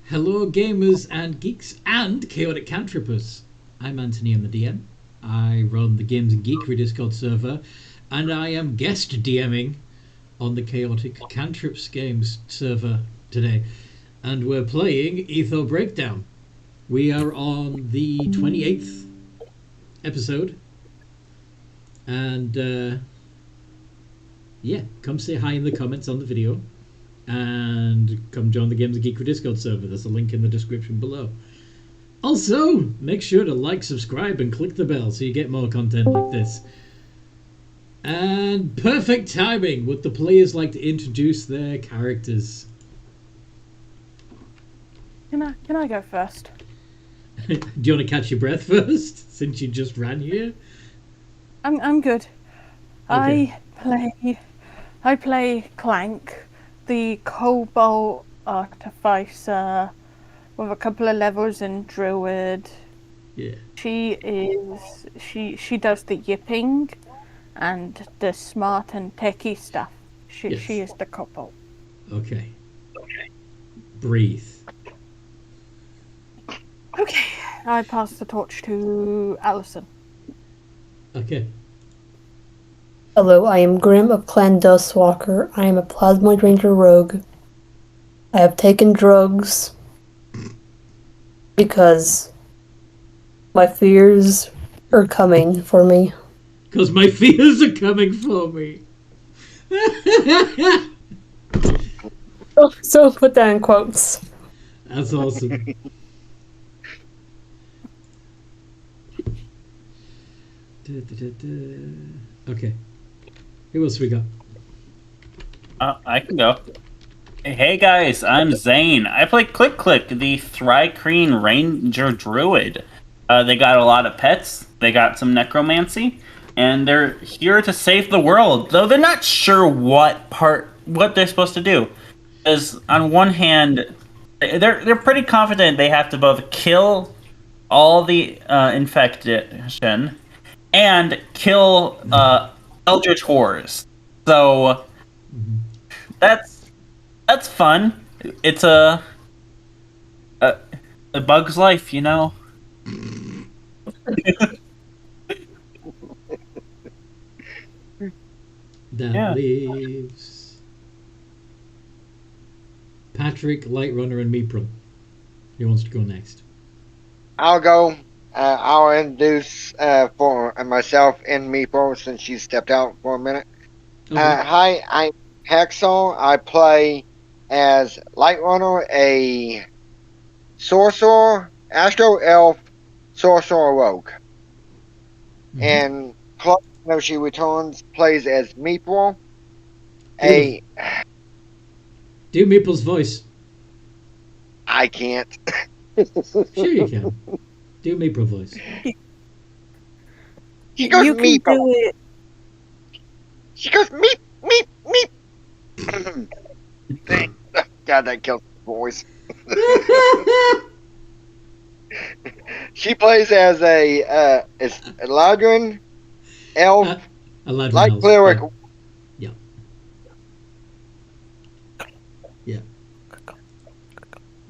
Hello, gamers and geeks and chaotic cantrippers. I'm Anthony, I'm the DM. I run the Games and Geekery Discord server, and I am guest DMing on the Chaotic Cantrips Games server today. And we're playing Eetho Breakdown. We are on the 28th episode. And, yeah, come say hi in the comments on the video. And come join the Games and Geekery Discord server. There's a link in the description below. Also, make sure to like, subscribe, and click the bell so you get more content like this. And perfect timing. Would the players like to introduce their characters? Can I go first? Do you want to catch your breath first, since you just ran here? I'm good. Okay. I play Clank, the Cobalt Artificer, with a couple of levels in Druid. Yeah. She does the yipping and the smart and techie stuff. She is the Cobalt. Okay. Breathe. Okay, I pass the torch to Alison. Okay. Hello, I am Grim of Clan Dustwalker. I am a Plasmoid Ranger rogue. I have taken drugs because my fears are coming for me. Because my fears are coming for me. So put that in quotes. That's awesome. Okay. Who else we got? I can go. Hey guys, I'm Zane. I play Click Click, the Thrycreen Ranger Druid. They got a lot of pets, they got some necromancy, and they're here to save the world, though they're not sure what they're supposed to do. Because on one hand, they're pretty confident they have to both kill all the infection and kill eldritch horrors. So that's fun. It's a bug's life, you know. That leaves Patrick, Light Runner, and Meeprum. Who wants to go next? I'll go. I'll introduce for myself and Meeple since she stepped out for a minute. Okay. Hi, I'm Haxel. I play as Light Runner, a sorcerer, astro elf, sorcerer rogue. Mm-hmm. And Clark, when she returns, plays as Meeple, Do Meeple's voice. I can't. Sure you can. Do Meeple voice. She goes You can Meeple. do it. She goes meep, meep, meep. Dang. God, that kills the voice. She plays as a Eladrin elf, light cleric. Yeah.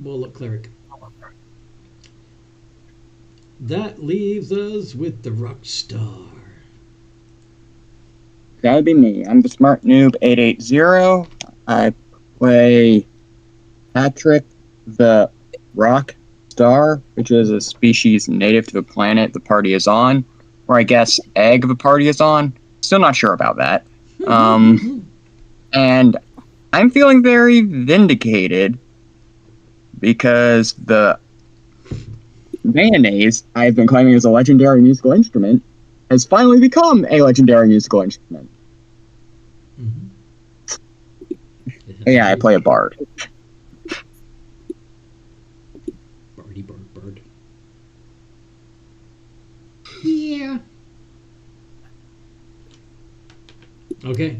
Warlock cleric. That leaves us with the rock star. That'd be me. I'm the Smart Noob 880. I play Patrick, the rock star, which is a species native to the planet the party is on, or I guess egg the party is on. Still not sure about that. And I'm feeling very vindicated because the mayonnaise I've been claiming as a legendary musical instrument has finally become a legendary musical instrument. Mm-hmm. Yeah, I play a bard. Bardy bird. Yeah. Okay.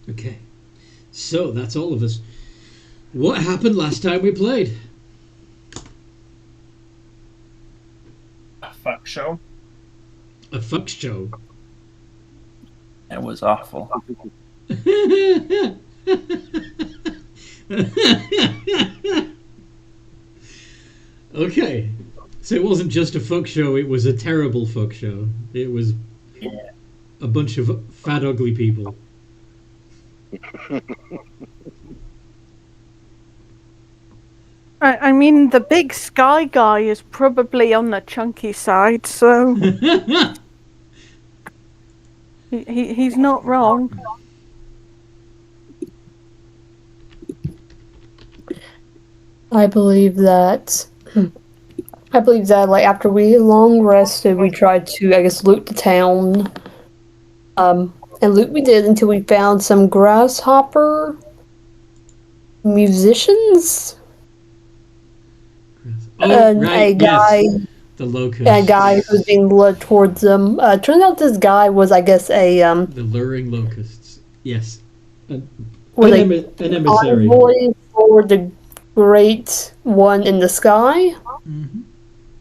Okay. So that's all of us. What happened last time we played? A fuck show. A fuck show. It was awful. Okay. So it wasn't just a fuck show, it was a terrible fuck show. It was Yeah. a bunch of fat, ugly people. I mean, the big sky guy is probably on the chunky side, so he's not wrong. I believe that. Like after we long rested, we tried to, I guess, loot the town. And loot we did until we found some grasshopper musicians. Oh, And right, a guy, yes. The locust. a guy who was being led towards them. Turns out this guy was, I guess, The luring locusts. Yes. was An a emissary. envoy for the great one in the sky. Mhm.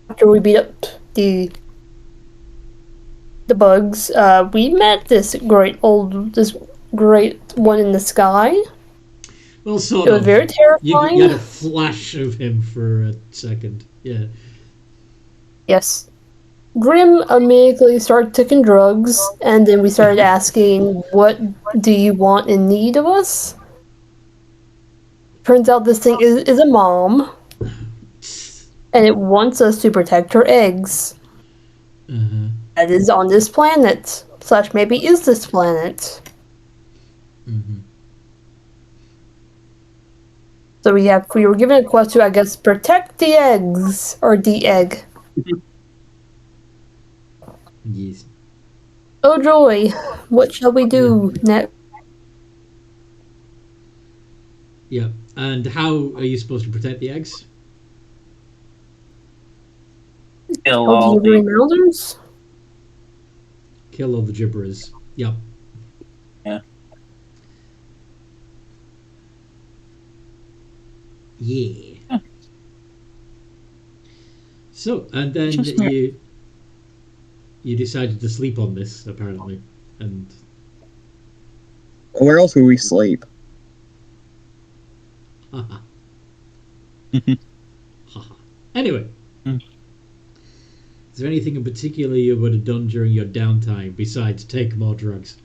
After we beat up the bugs, we met this great one in the sky. Well, sort It was of. very terrifying. You had a flash of him for a second. Yeah. Yes. Grim immediately started taking drugs, and then we started asking, "What do you want and need of us?" Turns out this thing is a mom, and it wants us to protect her eggs. Uh-huh. That is on this planet. / maybe is this planet. Mm-hmm. So we were given a quest to, I guess, protect the eggs, or the egg. Yes. Oh joy, what shall we do next? Yeah. And how are you supposed to protect the eggs? Kill Oh, all the gibbering the. elders? Kill all the gibberers. Yep. Yeah. Yeah. So, and then Just you decided to sleep on this, apparently. And Where else would we sleep? haha. Haha. Anyway. Mm. Is there anything in particular you would have done during your downtime besides take more drugs?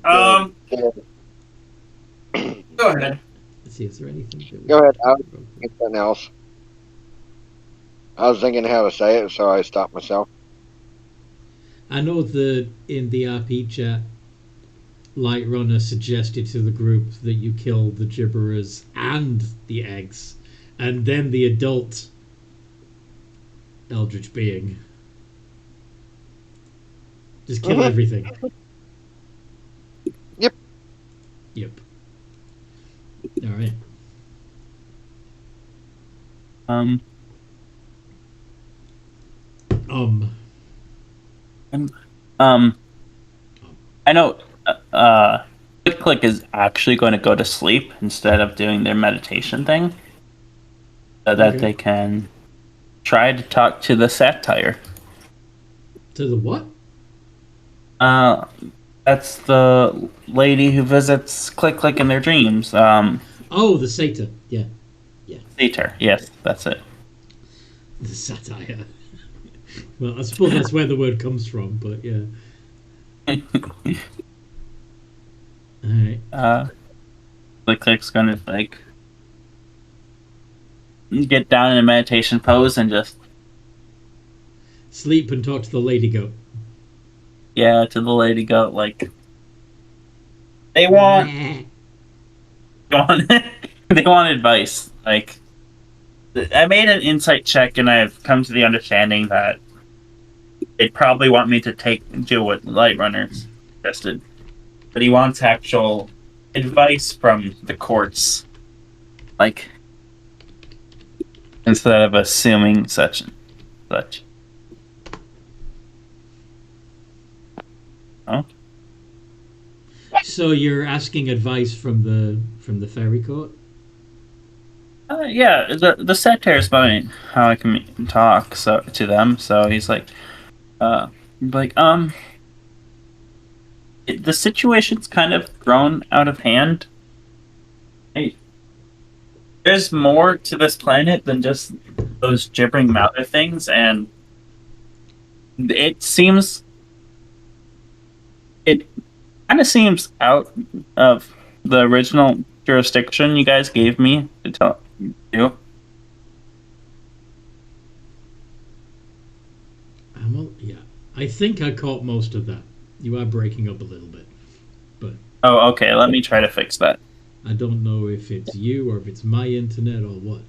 Yeah. Go ahead. Let's see, is there anything that we Go ahead. I was can thinking something else. I was thinking how to say it, so I stopped myself. I know that in the RP chat, Light Runner suggested to the group that you kill the gibberers and the eggs, and then the adult eldritch being. Just kill Mhm. everything. Yep. Yep. Alright. I know. Click is actually going to go to sleep instead of doing their meditation thing, so that Okay. they can try to talk to the satire. To the what? That's the lady who visits Click in their dreams. Oh, the satyr. Yeah. Satyr. Yes, that's it. The satire. Well, I suppose that's where the word comes from, but yeah. Alright. Click's gonna get down in a meditation pose and just Sleep and talk to the lady goat. to the lady goat they want they want advice. I made an insight check and I've come to the understanding that they'd probably want me to do what Light Runner suggested. But he wants actual advice from the courts. Instead of assuming such and such. Oh? So you're asking advice from the fairy court? Yeah, the satyr is about how I can talk to them. So he's like, uh, the situation's kind of grown out of hand. Hey, there's more to this planet than just those gibbering mouther things, and it kind of seems out of the original jurisdiction you guys gave me to tell you. Yeah, I think I caught most of that. You are breaking up a little bit, but Oh, okay. Let me try to fix that. I don't know if it's you or if it's my internet or what.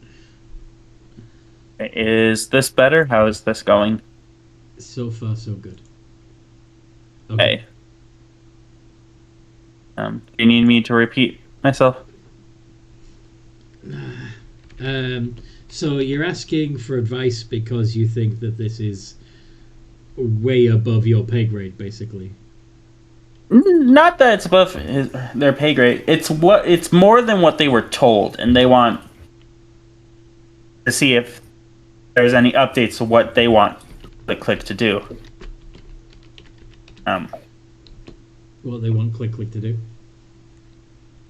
Is this better? How is this going? So far, so good. Okay. Do you need me to repeat myself? So you're asking for advice because you think that this is way above your pay grade, basically. Not that it's above their pay grade. It's more than what they were told, and they want to see if there's any updates to what they want the Click to do. What they want Click to do.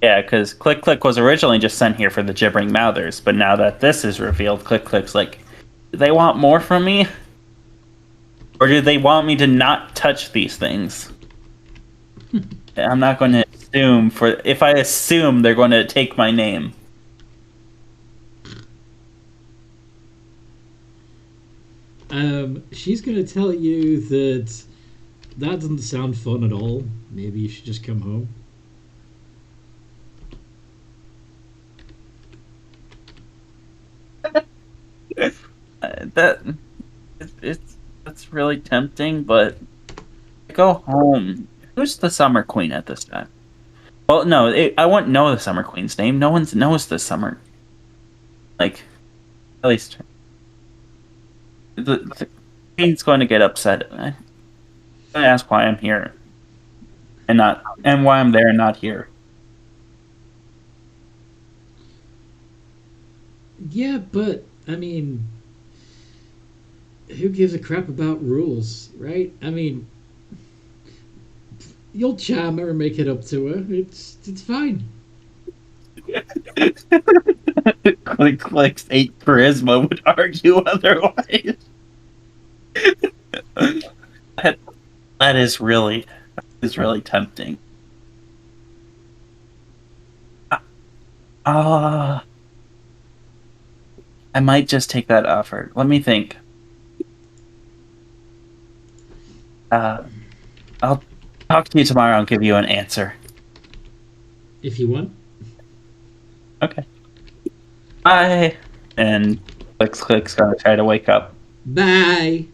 Yeah, because Click was originally just sent here for the gibbering mouthers, but now that this is revealed, Click's like, do they want more from me? Or do they want me to not touch these things? I'm not going to assume, if I assume, they're going to take my name. She's going to tell you that doesn't sound fun at all. Maybe you should just come home. That's really tempting, but go home. Who's the Summer Queen at this time? Well, no, I wouldn't know the Summer Queen's name. No one knows the Summer. Like, at least the Queen's going to get upset. I'm going to ask why I'm here, and why I'm there and not here. Yeah, but I mean, who gives a crap about rules, right? I mean, you'll charm her and make it up to her. It's fine. Click's 8 charisma would argue otherwise. that is really tempting. I might just take that offer. Let me think. I'll talk to you tomorrow and give you an answer. If you want. Okay. Bye. And Click's gonna try to wake up. Bye.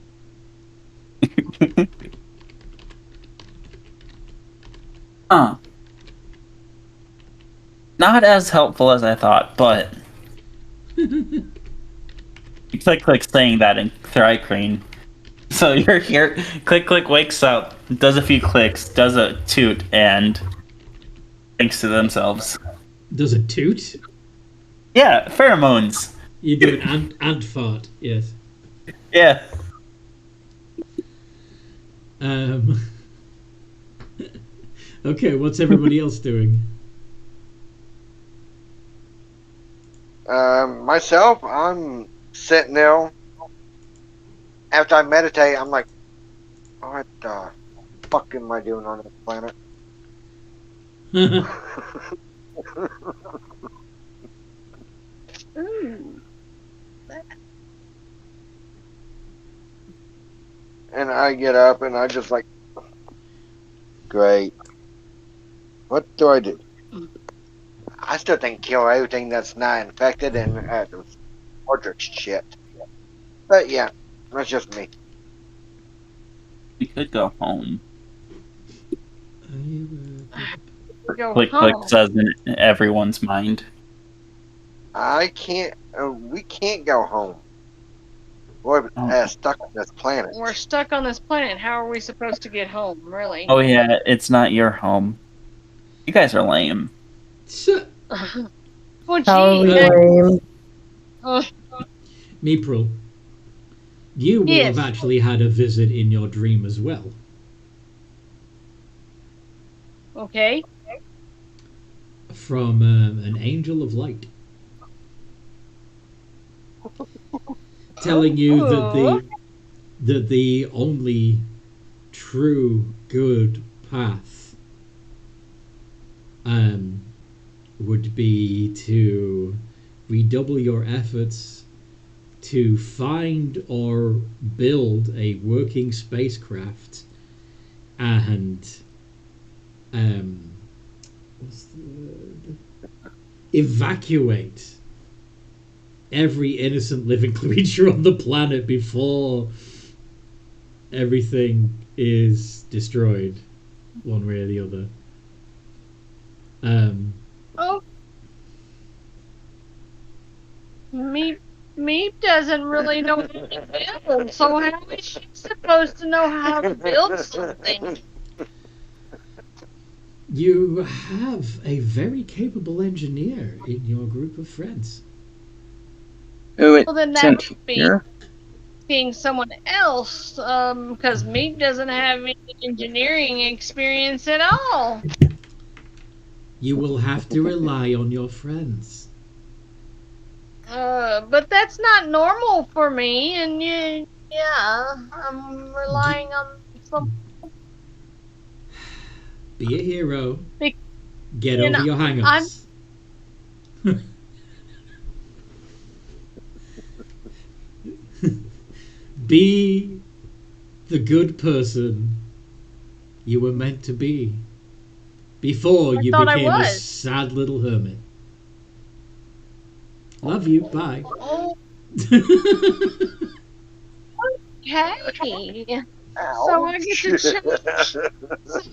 Not as helpful as I thought, but Click saying that in Thrycreen. So you're here. Click wakes up, does a few clicks, does a toot, and thinks to themselves. Does a toot? Yeah, pheromones. You do an ant fart, yes. Yeah. Okay, what's everybody else doing? Myself, I'm sitting there. After I meditate, I'm like, what the fuck am I doing on this planet? And I get up and I just like, great. What do I do? I still think kill everything that's not infected and eldritch shit. But yeah, that's just me. We could go home. Go Click home. says in everyone's mind. I can't. We can't go home. We're stuck on this planet. We're stuck on this planet. How are we supposed to get home, really? Oh yeah, it's not your home. You guys are lame. So, Well, How gee, lame. Meepril, you will Yes. have actually had a visit in your dream as well. Okay. From an angel of light. Telling you that the only true good path would be to redouble your efforts to find or build a working spacecraft and what's the word? Evacuate every innocent living creature on the planet before everything is destroyed, one way or the other. Oh. Meep doesn't really know how to build, so how is she supposed to know how to build something? You have a very capable engineer in your group of friends. Who it Well, then that sent would be here? being someone else, because Meep doesn't have any engineering experience at all. You will have to rely on your friends. But that's not normal for me, and yeah, I'm relying on some. Be a hero. Be- Get you over know, your hang-ups. Be the good person you were meant to be before you thought I became a was. sad little hermit. Love you. Bye. Oh, okay. So I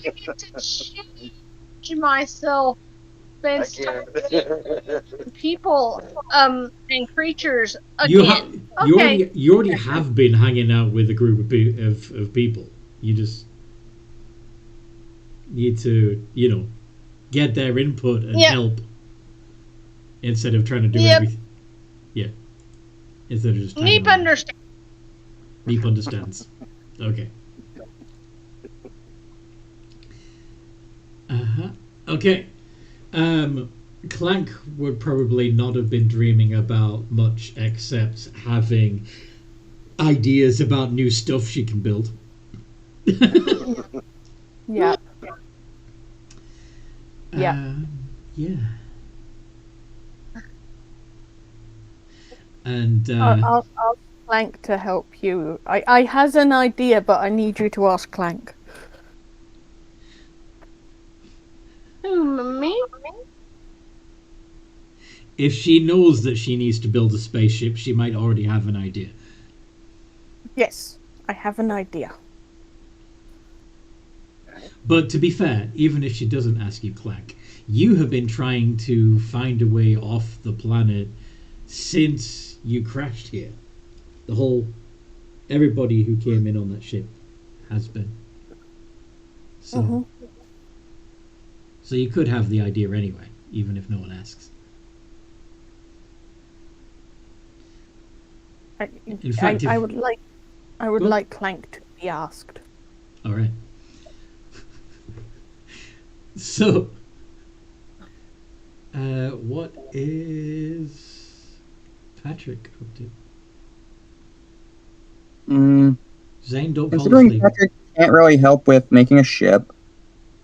get to change myself and start people and creatures again. You already have been hanging out with a group of people. You just need to, get their input and help instead of trying to do everything. Yeah. Instead of just Meep understands. Meep understands. Okay. Okay. Clank would probably not have been dreaming about much except having ideas about new stuff she can build. Yeah. Yeah. And I'll ask Clank to help you. I has an idea, but I need you to ask Clank. Me? if she knows that she needs to build a spaceship, she might already have an idea. Yes, I have an idea. But to be fair, even if she doesn't ask you, Clank, you have been trying to find a way off the planet since you crashed here. Everybody who came in on that ship has been. So, so you could have the idea anyway, even if no one asks. In fact, I would like Clank to be asked. All right. So, what is Patrick up to? Zane, don't fall Considering asleep. Patrick can't really help with making a ship,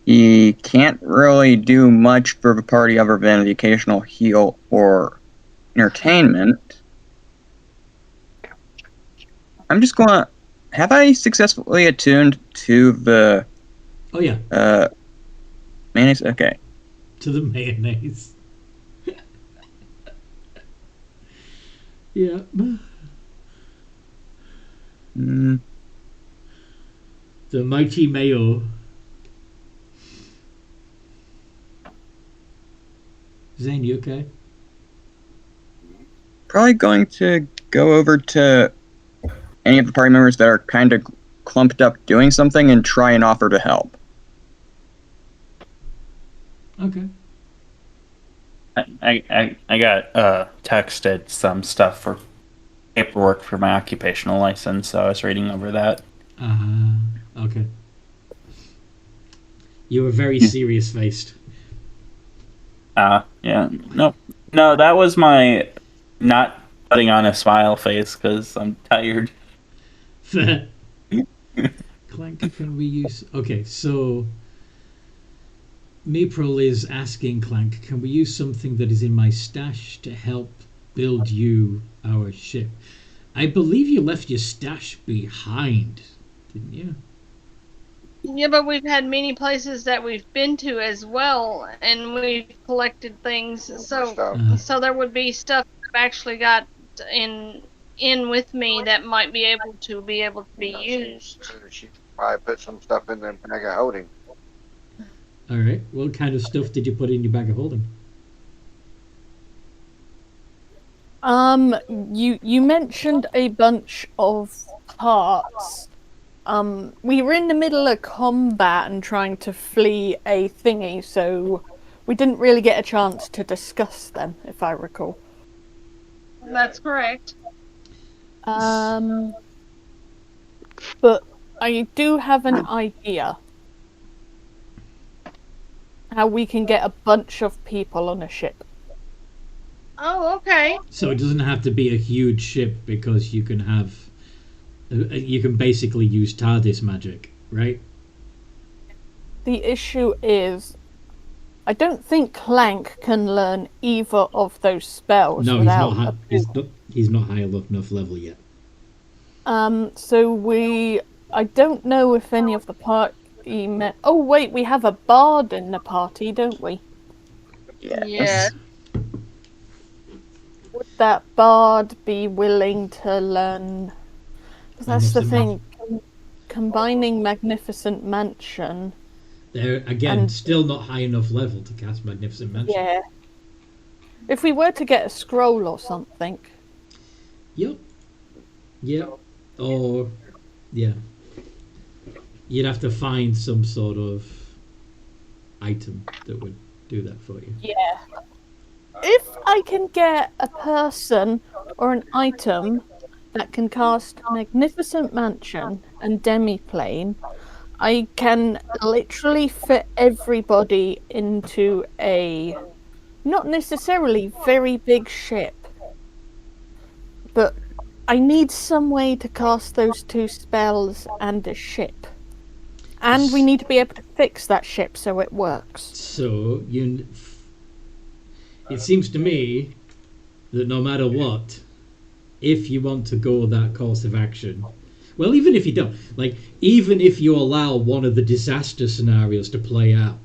he can't really do much for the party other than the occasional heal or entertainment. I'm just gonna... Have I successfully attuned to the... Oh, yeah. Mayonnaise? Okay. To the mayonnaise. Yeah. The mighty mayo. Zane, you okay? Probably going to go over to any of the party members that are kind of clumped up doing something and try and offer to help. Okay. I got texted some stuff for paperwork for my occupational license, so I was reading over that. Okay. You were very serious faced. Yeah. No, that was my not putting on a smile face because I'm tired. Fair. Clank, can we use... Okay, so... Meeprol is asking Clank, can we use something that is in my stash to help build you our ship? I believe you left your stash behind, didn't you? Yeah, but we've had many places that we've been to as well, and we've collected things. So there would be stuff I've actually got in with me that might be able to be used. She probably put some stuff in the bag of holding. All right. What kind of stuff did you put in your bag of holding? You mentioned a bunch of parts. We were in the middle of combat and trying to flee a thingy, so we didn't really get a chance to discuss them, if I recall. That's correct. But I do have an idea how we can get a bunch of people on a ship. Oh, okay. So it doesn't have to be a huge ship because you can have... you can basically use TARDIS magic, right? The issue is, I don't think Clank can learn either of those spells. No, without he's not high enough level yet. So I don't know if any of the party oh wait, we have a bard in the party, don't we? Yes. Would that bard be willing to learn? Because that's the thing, combining Magnificent Mansion. They're, again, still not high enough level to cast Magnificent Mansion. Yeah. If we were to get a scroll or something. Yep. Or, yeah. You'd have to find some sort of item that would do that for you. Yeah. If I can get a person or an item that can cast Magnificent Mansion and Demiplane, I can literally fit everybody into a not necessarily very big ship, but I need some way to cast those two spells and a ship. And we need to be able to fix that ship so it works. So, it seems to me that no matter what, if you want to go that course of action, well, even if you don't, like, even if you allow one of the disaster scenarios to play out,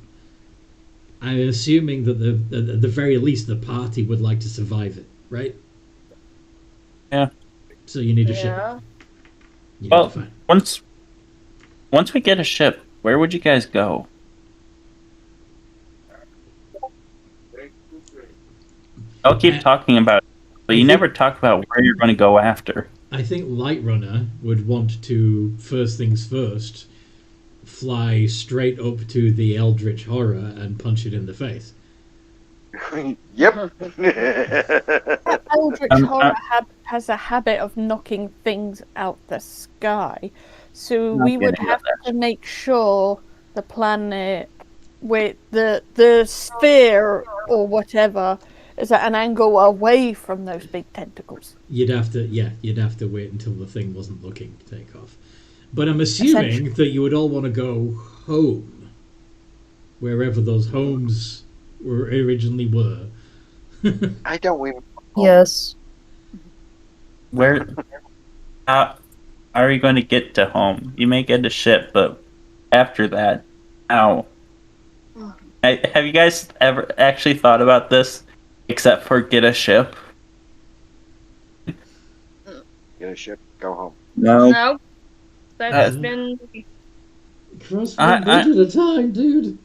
I'm assuming that at the very least the party would like to survive it, right? Yeah. So you need a ship. Well, once we get a ship, where would you guys go? I'll keep talking about it, but you never talk about where you're going to go after. I think Light Runner would want to, first things first, fly straight up to the Eldritch Horror and punch it in the face. Yep. Eldritch Horror has a habit of knocking things out the sky, so we would have to make sure the planet with the sphere or whatever is at an angle away from those big tentacles. You'd have to wait until the thing wasn't looking to take off. But I'm assuming that you would all want to go home, wherever those homes originally were. I don't even... Yes. Where? How are you going to get to home? You may get a ship, but after that, how? Have you guys ever actually thought about this? Except for get a ship? Get a ship, go home. No. That's been... Cross one bridge at a time, dude.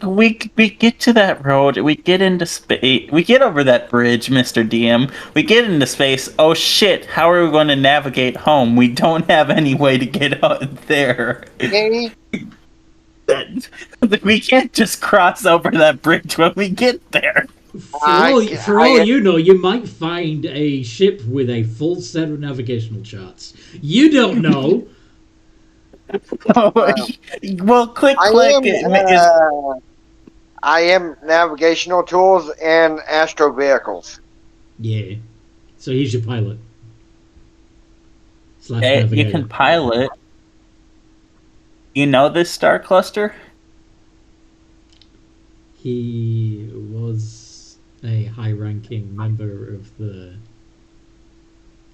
We get to that road, we get into space, we get over that bridge, Mr. DM, we get into space, oh shit, how are we going to navigate home? We don't have any way to get out there. Hey. We can't just cross over that bridge when we get there. For all you know, you might find a ship with a full set of navigational charts. You don't know. Well, click. I am navigational tools and astro vehicles. Yeah. So he's your pilot. / You navigator. can pilot. You know this star cluster? He was a high-ranking member of the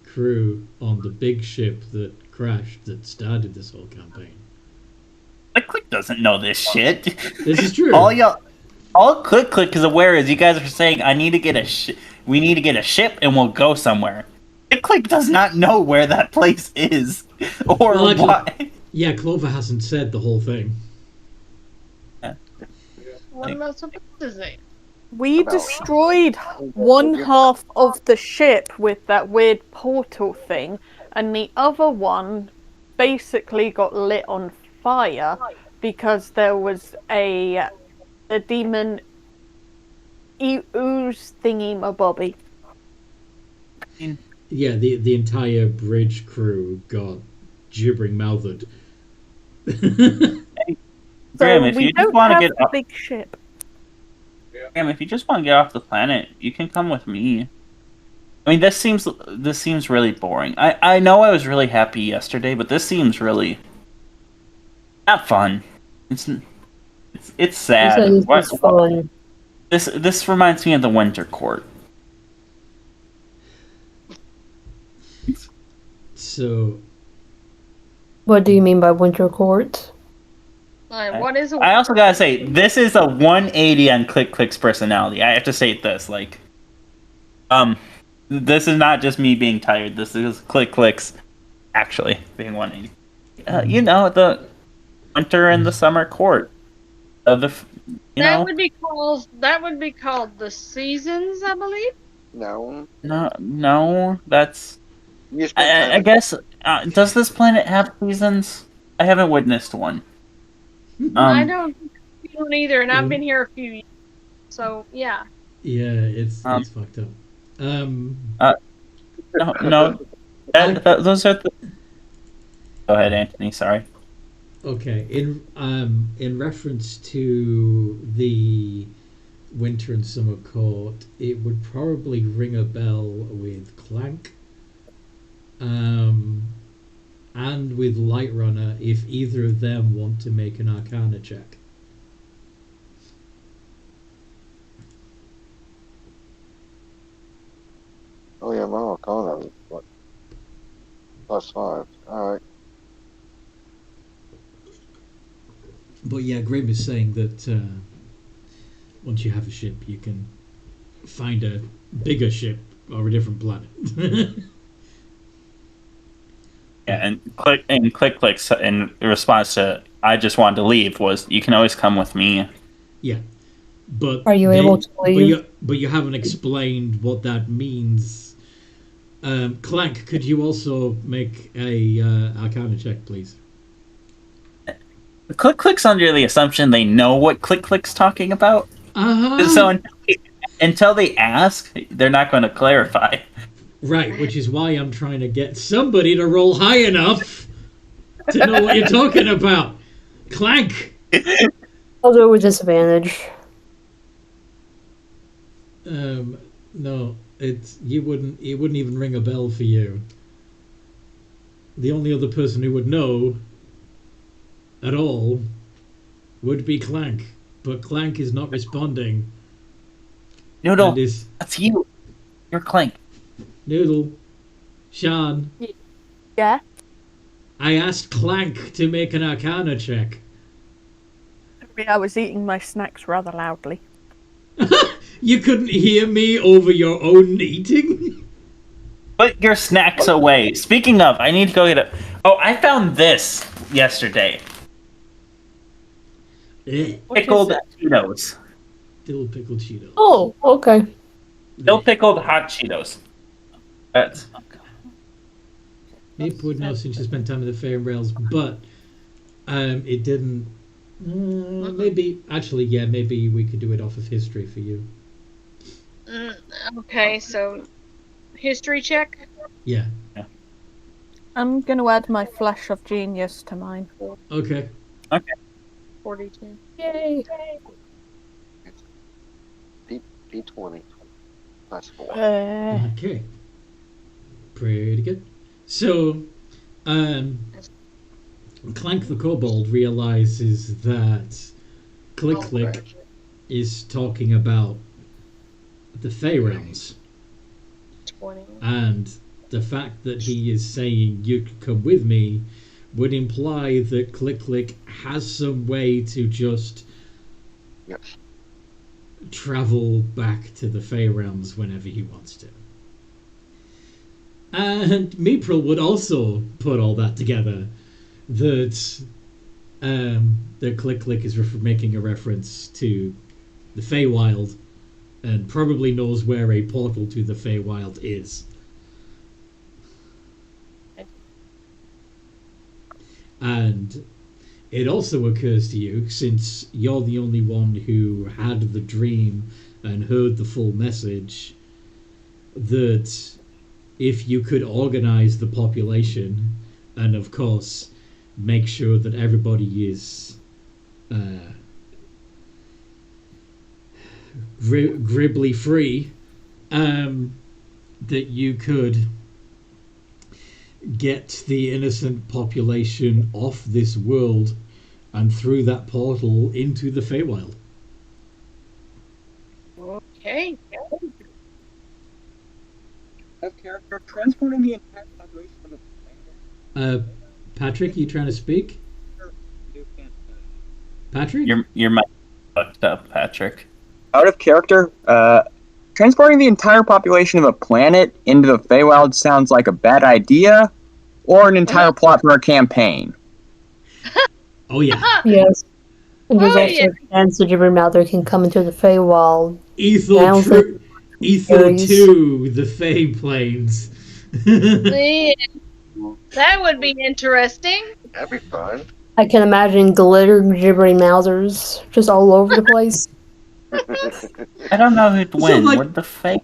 crew on the big ship that crashed that started this whole campaign. Click doesn't know this shit. This is true. All Click is aware is you guys are saying I need to get we need to get a ship and we'll go somewhere. Click does not know where that place is or why. Yeah, Clover hasn't said the whole thing. What am I supposed to say? We destroyed one half of the ship with that weird portal thing, and the other one basically got lit on fire because there was a demon ooze thingy mabobby. Yeah, the entire bridge crew got gibbering mouthed. Graham, if you just want to get off, big ship. Graham, if you just want to get off the planet, you can come with me. I mean, this seems really boring. I know I was really happy yesterday, but this seems really not fun. It's sad. It's fun. This reminds me of the Winter Court. So, what do you mean by Winter Court? What is I also gotta say, this is a 180 on Click's personality. I have to say this, this is not just me being tired. This is Click's actually being 180. The winter and the summer court of the. That would be called the seasons, I believe. No, that's. I guess. Does this planet have seasons? I haven't witnessed one. I don't either, and I've been here a few years, so yeah. Yeah, it's fucked up. No. Those are the. Go ahead, Anthony. Sorry. Okay, in reference to the winter and summer court, it would probably ring a bell with Clank, and with Light Runner if either of them want to make an Arcana check. Oh yeah, my Arcana is what? +5. Alright. But yeah, Grim is saying that once you have a ship, you can find a bigger ship or a different planet. Yeah, and Click in response to I just wanted to leave was you can always come with me. Yeah, but are you able to leave? But you haven't explained what that means. Clank, could you also make a Arcana check, please? Click's under the assumption they know what Click's talking about. So until they ask, they're not going to clarify. Right, which is why I'm trying to get somebody to roll high enough to know what you're talking about. Clank! I'll do it with disadvantage. No, it wouldn't even ring a bell for you. The only other person who would know at all would be Clank, but Clank is not responding. Noodle, that's you. You're Clank. Noodle, Sean. Yeah? I asked Clank to make an Arcana check. I was eating my snacks rather loudly. You couldn't hear me over your own eating? Put your snacks away. Speaking of, I need to go get a... Oh, I found this yesterday. Pickled Cheetos. Dill pickled Cheetos. Oh, okay. Dill pickled hot Cheetos. That's... It would know since you spent time in the Fair and Rails, but it didn't Maybe, actually, yeah, maybe we could do it off of history for you. Okay, so history check. Yeah. I'm going to add my flash of genius to mine. Okay. 42. Yay! D20 plus 4. Okay. Pretty good. So, Clank the Kobold realizes that Click Click is talking about the Fey Realms. 20. And the fact that he is saying you could come with me would imply that Click Click has some way to just Yes. travel back to the Fey Realms whenever he wants to. And Meepril would also put all that together, that that Click Click is making a reference to the Feywild and probably knows where a portal to the Feywild is. And it also occurs to you, since you're the only one who had the dream and heard the full message, that if you could organize the population and, of course, make sure that everybody is gribbly free, that you could get the innocent population off this world and through that portal into the Feywild. Okay. As character, transporting the entire population of the planet. Patrick, you trying to speak? Patrick? Your mic fucked up, Patrick. Out of character, transporting the entire population of a planet into the Feywild sounds like a bad idea, or an entire plot for a campaign. Oh yeah. Yes. And there's Oh, also yeah. a chance that Gibber Mouther can come into the Feywild. Eetho, Fairies. 2, the Fey Plains. Yeah. That would be interesting. That'd be fun. I can imagine glitter gibbering Mousers just all over the place. I don't know who'd win. like- Would the fake?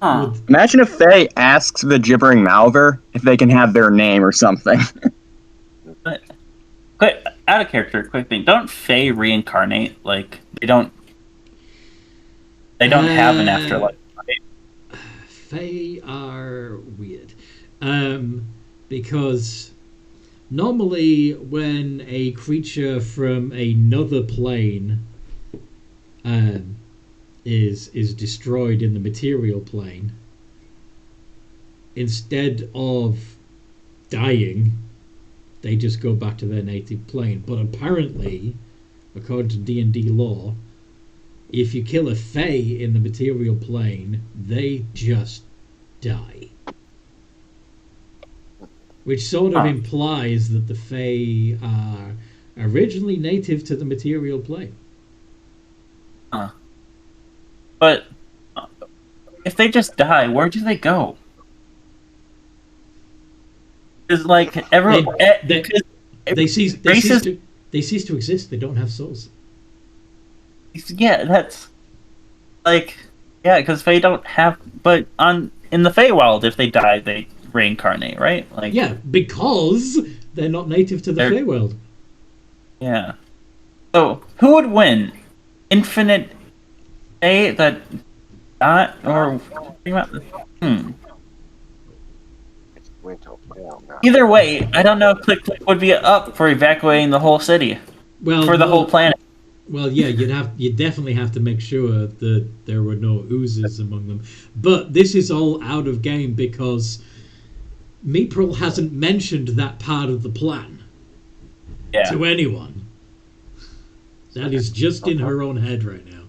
Huh. Imagine if Faye asks the gibbering Malver if they can have their name or something. But, quick, out of character, quick thing. Don't Fae reincarnate? Like they don't have an afterlife. Right? Fae are weird. Because normally when a creature from another plane is destroyed in the material plane, instead of dying, they just go back to their native plane. But apparently, according to D&D lore, if you kill a Fae in the material plane, they just die. Which sort of implies that the Fae are originally native to the material plane. But if they just die, where do they go? Because like everyone, They cease to exist. They don't have souls. yeah, that's like because Fae don't have. But in the Feywild, if they die, they reincarnate, right? Like Yeah, because they're not native to the They're- Feywild. yeah. So who would win? Infinite Fae that die or Went to hell now. Either way, I don't know if Click Click would be up for evacuating the whole city Well, for the whole planet. Well, yeah, you'd definitely have to make sure that there were no oozes among them. But this is all out of game because Meepril hasn't mentioned that part of the plan Yeah. to anyone. That is just in her own head right now.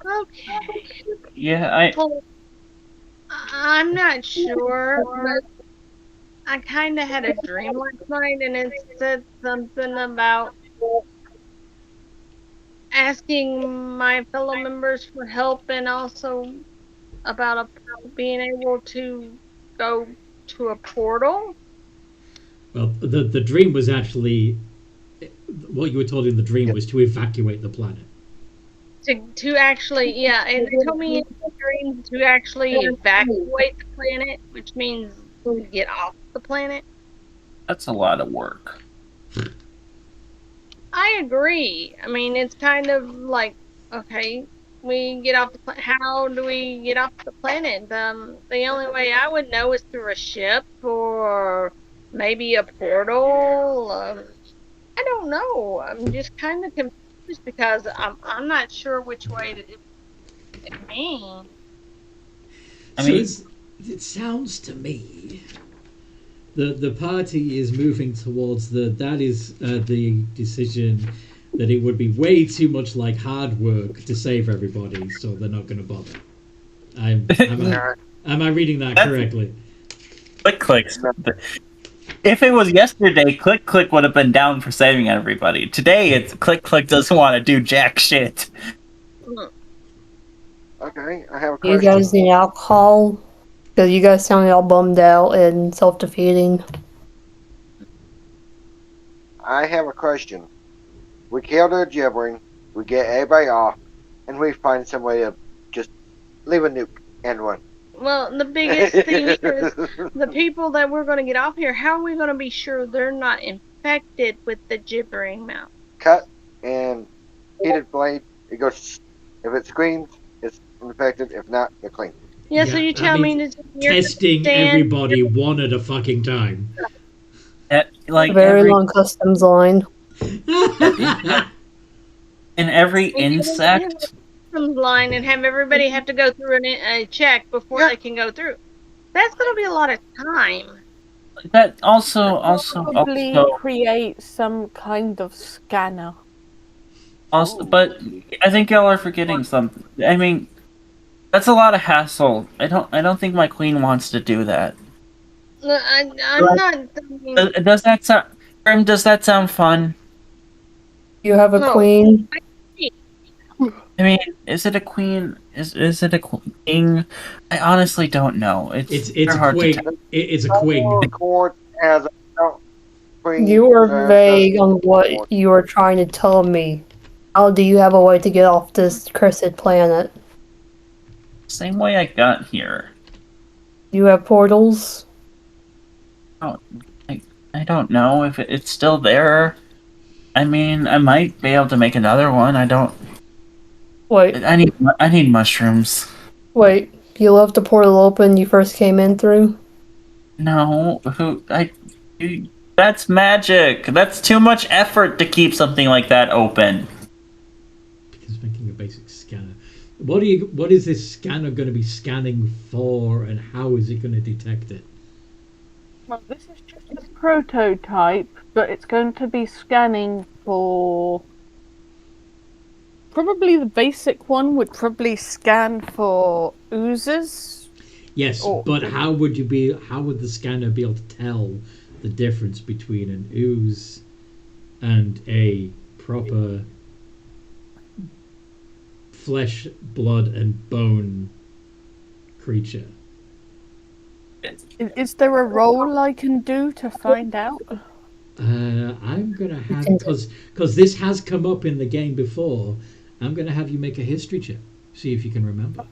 Okay. Yeah, Well, I'm not sure, but I kind of had a dream last night, and it said something about asking my fellow members for help, and also about being able to go to a portal. Well, the dream was actually what you were told in the dream was to evacuate the planet. To actually, yeah, and they told me in the dream to actually evacuate the planet, which means get off the planet. That's a lot of work. I agree. I mean, it's kind of like, okay, we get off the planet. How do we get off the planet? The only way I would know is through a ship or maybe a portal. I don't know. I'm just kind of confused because I'm not sure which way to mean. It sounds to me the party is moving towards the decision that it would be way too much like hard work to save everybody, so they're not going to bother. Am I reading that correctly? Click. If it was yesterday, Click would have been down for saving everybody. Today, it's Click doesn't want to do jack shit. Okay, I have a You question. guys need alcohol? Because you guys sounded all bummed out and self-defeating. I have a question. We kill the gibbering, we get everybody off, and we find some way to just leave a nuke and run. Well, the biggest thing is the people that we're going to get off here, how are we going to be sure they're not infected with the gibbering mouth? Cut and heated blade, it goes, if it screams, it's infected, if not, they're clean. Yeah, so you tell me to testing everybody one at a fucking time. Like a very long customs line. In every insect line and have everybody have to go through a check before they can go through. That's going to be a lot of time. That also Probably create some kind of scanner. Also, but I think y'all are forgetting something. I mean, that's a lot of hassle. I don't think my queen wants to do that. I'm not. Does that sound? Grim, does that sound fun? You have a queen. I mean, is it a queen? Is it a king? I honestly don't know. It's a hard queen. to tell. It's a queen. You are vague on what you are trying to tell me. How do you have a way to get off this cursed planet? Same way I got here. You have portals? Oh, I don't know if it's still there. I mean, I might be able to make another one. I don't. Wait. I need mushrooms. Wait, you left the portal open you first came in through? No, that's magic. That's too much effort to keep something like that open. Because making a basic scanner. What is this scanner going to be scanning for, and how is it going to detect it? Well, this is just a prototype, but it's going to be scanning for... Probably the basic one would probably scan for oozes. Yes, but how would the scanner be able to tell the difference between an ooze and a proper flesh, blood, and bone creature? Is there a roll I can do to find out? I'm gonna have, because this has come up in the game before. I'm gonna have you make a history check. See if you can remember.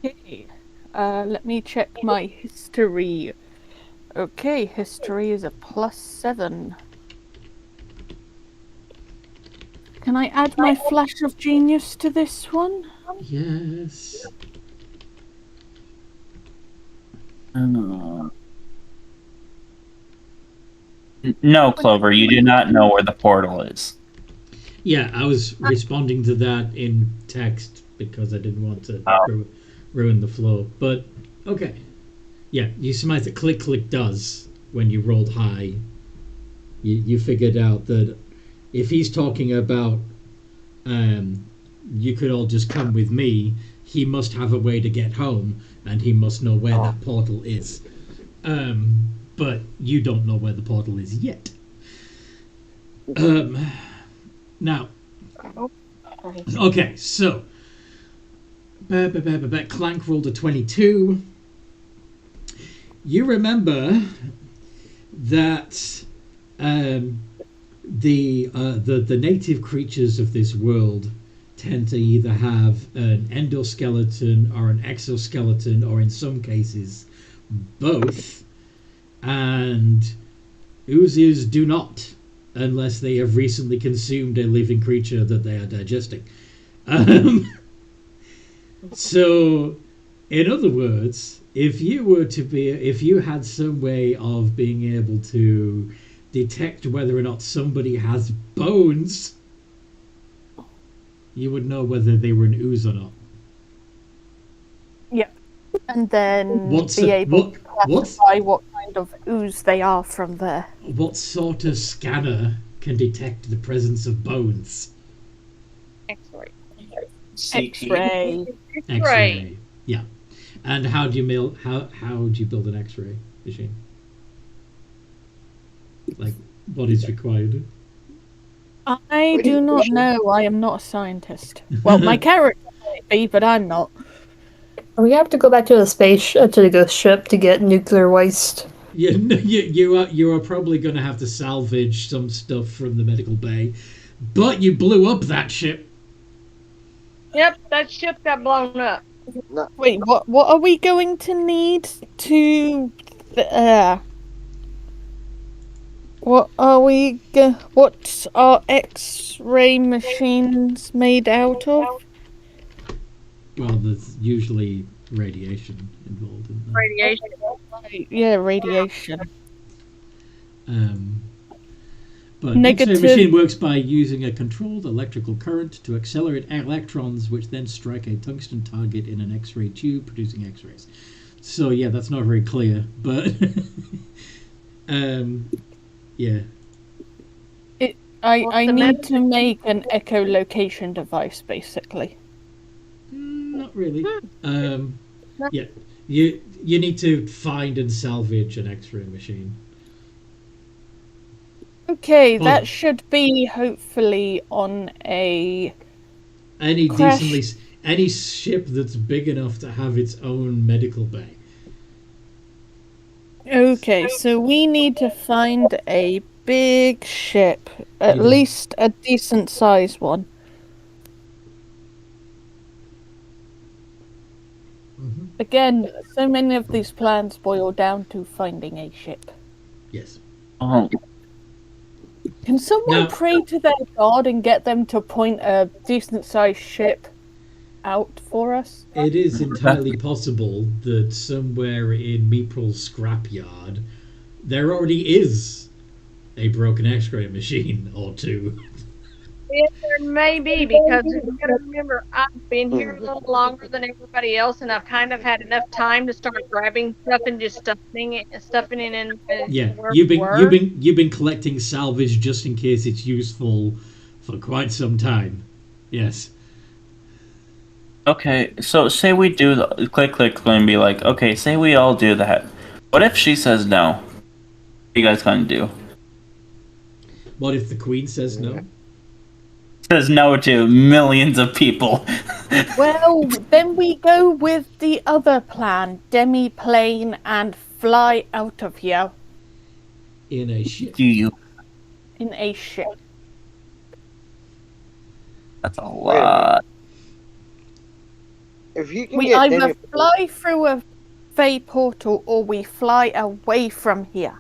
Okay. Let me check my history. Okay, history is a +7. Can I add my flash of genius to this one? Yes. No, Clover, you do not know where the portal is. Yeah, I was responding to that in text because I didn't want to ruin the flow. But, okay. Yeah, you surmise that click does when you rolled high. You figured out that if he's talking about you could all just come with me, he must have a way to get home, and he must know where that portal is. But you don't know where the portal is yet. Now, okay, so Clank rolled a 22. You remember that the native creatures of this world tend to either have an endoskeleton or an exoskeleton, or in some cases both, and oozes do not, unless they have recently consumed a living creature that they are digesting. So, in other words, if you had some way of being able to detect whether or not somebody has bones, you would know whether they were an ooze or not. Yep. And then What's be a- able to what's- classify what kind of ooze they are from there. What sort of scanner can detect the presence of bones? X-ray. X-ray. X-ray. Yeah. And how do you build an X-ray machine? Like, what is required? I do not know. I am not a scientist. Well, my character might be, but I'm not. We have to go back to the to the ship to get nuclear waste. You are probably going to have to salvage some stuff from the medical bay, but you blew up that ship. Yep, that ship got blown up. Wait, what are we going to need to... What are what's our X-ray machines made out of? Well, there's usually radiation involved in that. Radiation. Yeah, radiation. But Negative- X-ray machine works by using a controlled electrical current to accelerate electrons, which then strike a tungsten target in an X-ray tube, producing X-rays. So yeah, that's not very clear, but yeah. I need to make an echolocation device, basically. Not really. Yeah, you need to find and salvage an X-ray machine. Okay, Well- that should be hopefully on a... Any ship that's big enough to have its own medical bay. Okay, so we need to find a big ship, at You do. least a decent sized one. Mm-hmm. Again, so many of these plans boil down to finding a ship. Yes. Oh, Can someone Now- pray to their god and get them to point a decent sized ship out for us? It is entirely possible that somewhere in Meeple's scrapyard there already is a broken X-ray machine or two. Yeah, there may be, because you gotta remember, I've been here a little longer than everybody else, and I've kind of had enough time to start grabbing stuff and just stuffing it in. Yeah, where you've we were. been collecting salvage just in case it's useful for quite some time. Yes. okay, so say we do the click and be like, okay, say we all do that. What if she says no? What are you guys gonna do? What if the Queen says no? Says no to millions of people. Well, then we go with the other plan, demi-plane, and fly out of here In a ship. Do you? in a ship. That's a lot. If you can We get either Demi- fly through a Fey portal or we fly away from here.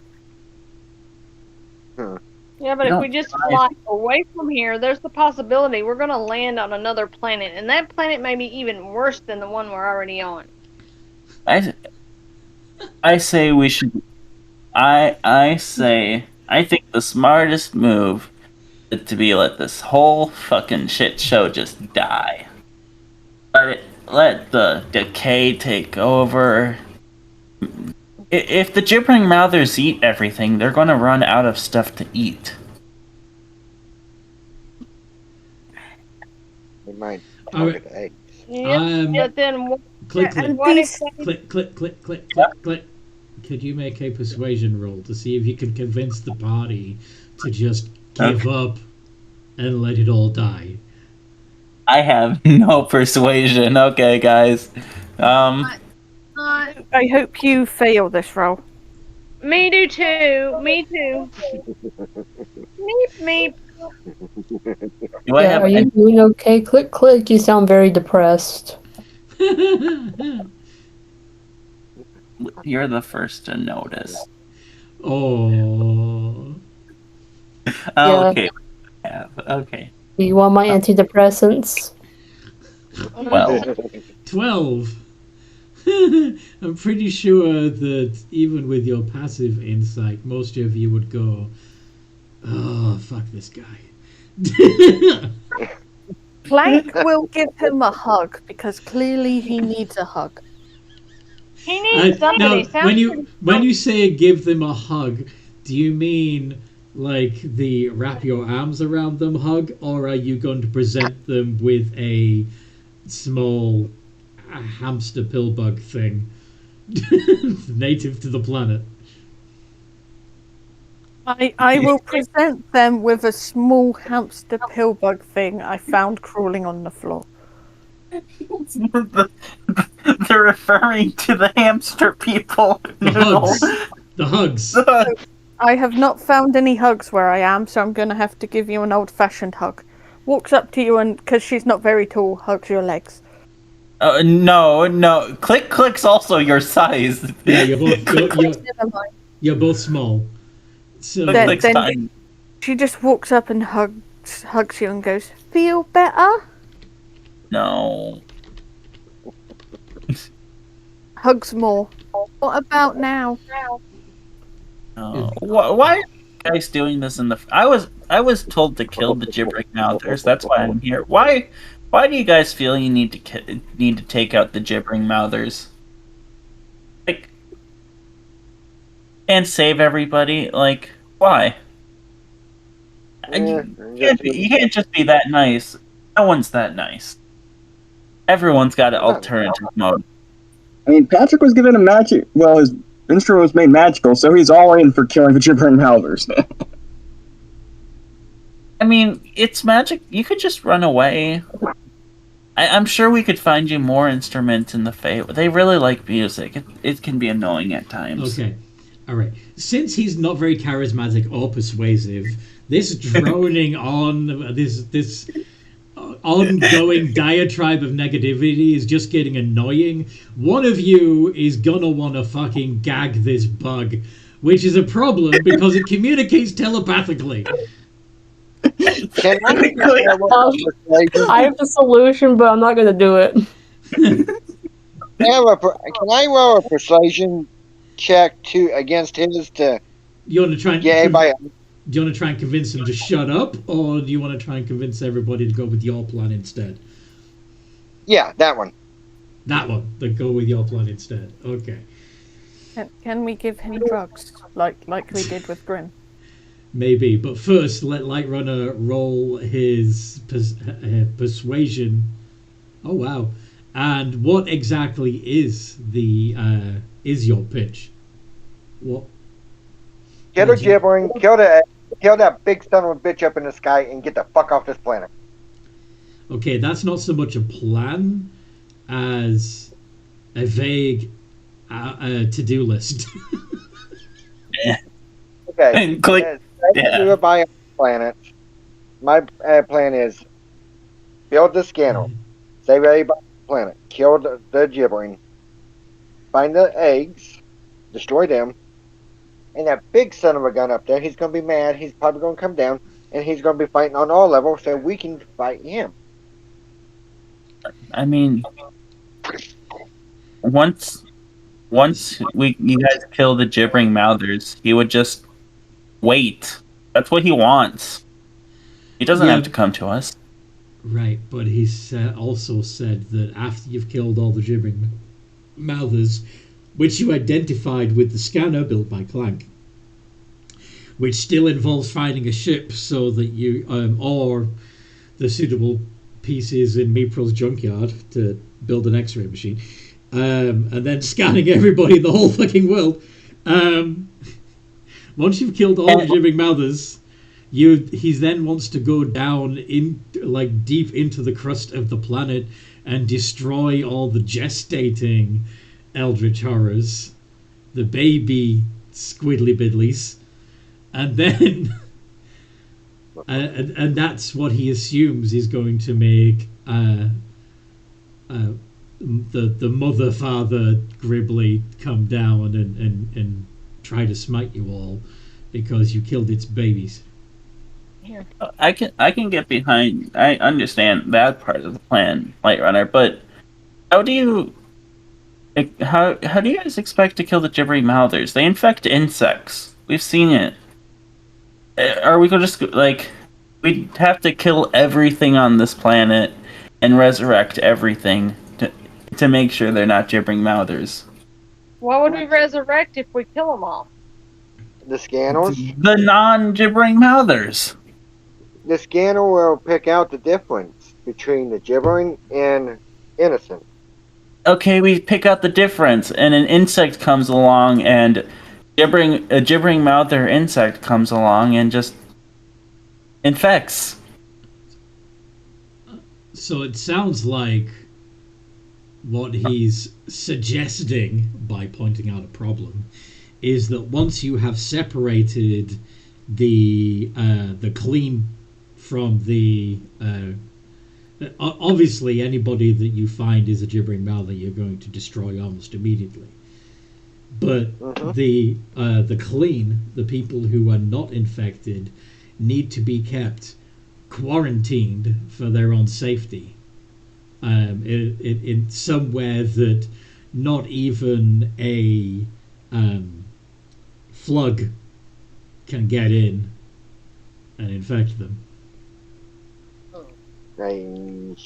Yeah, but if we just fly away from here, there's the possibility we're gonna land on another planet, and that planet may be even worse than the one we're already on. I say we should. I say I think the smartest move is to let this whole fucking shit show just die. Let the decay take over. If the gibbering mouthers eat everything, they're gonna run out of stuff to eat. We might Alright. target eggs. Yep, but then Click, and click, what if they- click, click, click, click, click. Could you make a persuasion roll to see if you can convince the party to just give up and let it all die? I have no persuasion. Okay, guys. I hope you fail this roll. Me do too. Me too. Meep meep. Do I Yeah, have are you any? doing okay? Click, click. You sound very depressed. You're the first to notice. Oh. Yeah. Okay. Okay. Do you want my antidepressants? Well, 12. I'm pretty sure that even with your passive insight, most of you would go, oh, fuck this guy. Clank will give him a hug because clearly he needs a hug. He needs somebody. Now, when you say give them a hug, do you mean like the wrap your arms around them hug, or are you going to present them with a small hamster pillbug thing native to the planet? I will present them with a small hamster pillbug thing I found crawling on the floor. they're referring to the hamster people. The Noodle. hugs. The hugs. I have not found any hugs where I am, so I'm going to have to give you an old-fashioned hug. Walks up to you and, because she's not very tall, hugs your legs. No. Click's also your size. Yeah, you're both small. So Click's then tiny. she just walks up and hugs you and goes, "Feel better?" No. Hugs more. What about now? No. Why are you guys doing this in the? I was told to kill the gibbering mouthers. That's why I'm here. Why do you guys feel you need to take out the gibbering mouthers? Like, and save everybody. Like, why? You can't just be that nice. No one's that nice. Everyone's got an alternative mode. I mean, Patrick was given a magic. Well, his instrument was made magical, so he's all in for killing the gibbering mouthers. I mean, it's magic. You could just run away. I'm sure we could find you more instruments in the Fae. They really like music. It can be annoying at times. Okay. All right. Since he's not very charismatic or persuasive, this droning on, this ongoing diatribe of negativity is just getting annoying. One of you is gonna want to fucking gag this bug, which is a problem because it communicates telepathically. Can I have the solution, but I'm not going to do it. can I roll a persuasion check against his to You want to try and get everybody? do you want to try and convince him to shut up, or do you want to try and convince everybody to go with your plan instead? Yeah, that one. That one. Then go with your plan instead. Okay. Can we give him drugs like we did with Grim? Maybe, but first let Lightrunner roll his persuasion. Oh wow! And what exactly is your pitch? What? Kill the gibbering, kill that big son of a bitch up in the sky, and get the fuck off this planet. Okay, that's not so much a plan as a vague to-do list. Okay. Click. Yeah. By planet. My plan is build the scannel, save everybody on the planet, kill the gibbering, find the eggs, destroy them, and that big son of a gun up there, he's going to be mad, he's probably going to come down, and he's going to be fighting on all levels so we can fight him. I mean, once you guys kill the gibbering mouthers, he would just wait. That's what he wants. He doesn't have to come to us. Right, but he's also said that after you've killed all the gibbering mouthers, which you identified with the scanner built by Clank, which still involves finding a ship so that you, or the suitable pieces in Meepril's junkyard to build an X-ray machine, and then scanning everybody in the whole fucking world. Once you've killed all the gibbering mouthers, he then wants to go down in deep into the crust of the planet and destroy all the gestating eldritch horrors, the baby squiddly bidlies, and then and that's what he assumes is going to make the mother father Gribbly come down and try to smite you all because you killed its babies. I can get behind. I understand that part of the plan, Light Runner. But how do you guys expect to kill the gibbering mouthers? They infect insects. We've seen it. Are we going to just like we'd have to kill everything on this planet and resurrect everything to make sure they're not gibbering mouthers? What would we resurrect if we kill them all? The scanners? The non-gibbering mouthers. The scanner will pick out the difference between the gibbering and innocent. Okay, we pick out the difference, and an insect comes along, and a gibbering mouther insect comes along and just infects. So it sounds like what he's suggesting by pointing out a problem is that once you have separated the clean from the obviously anybody that you find is a gibbering mouther you're going to destroy almost immediately, but the clean, the people who are not infected, need to be kept quarantined for their own safety, in somewhere that not even a flug can get in and infect them. Send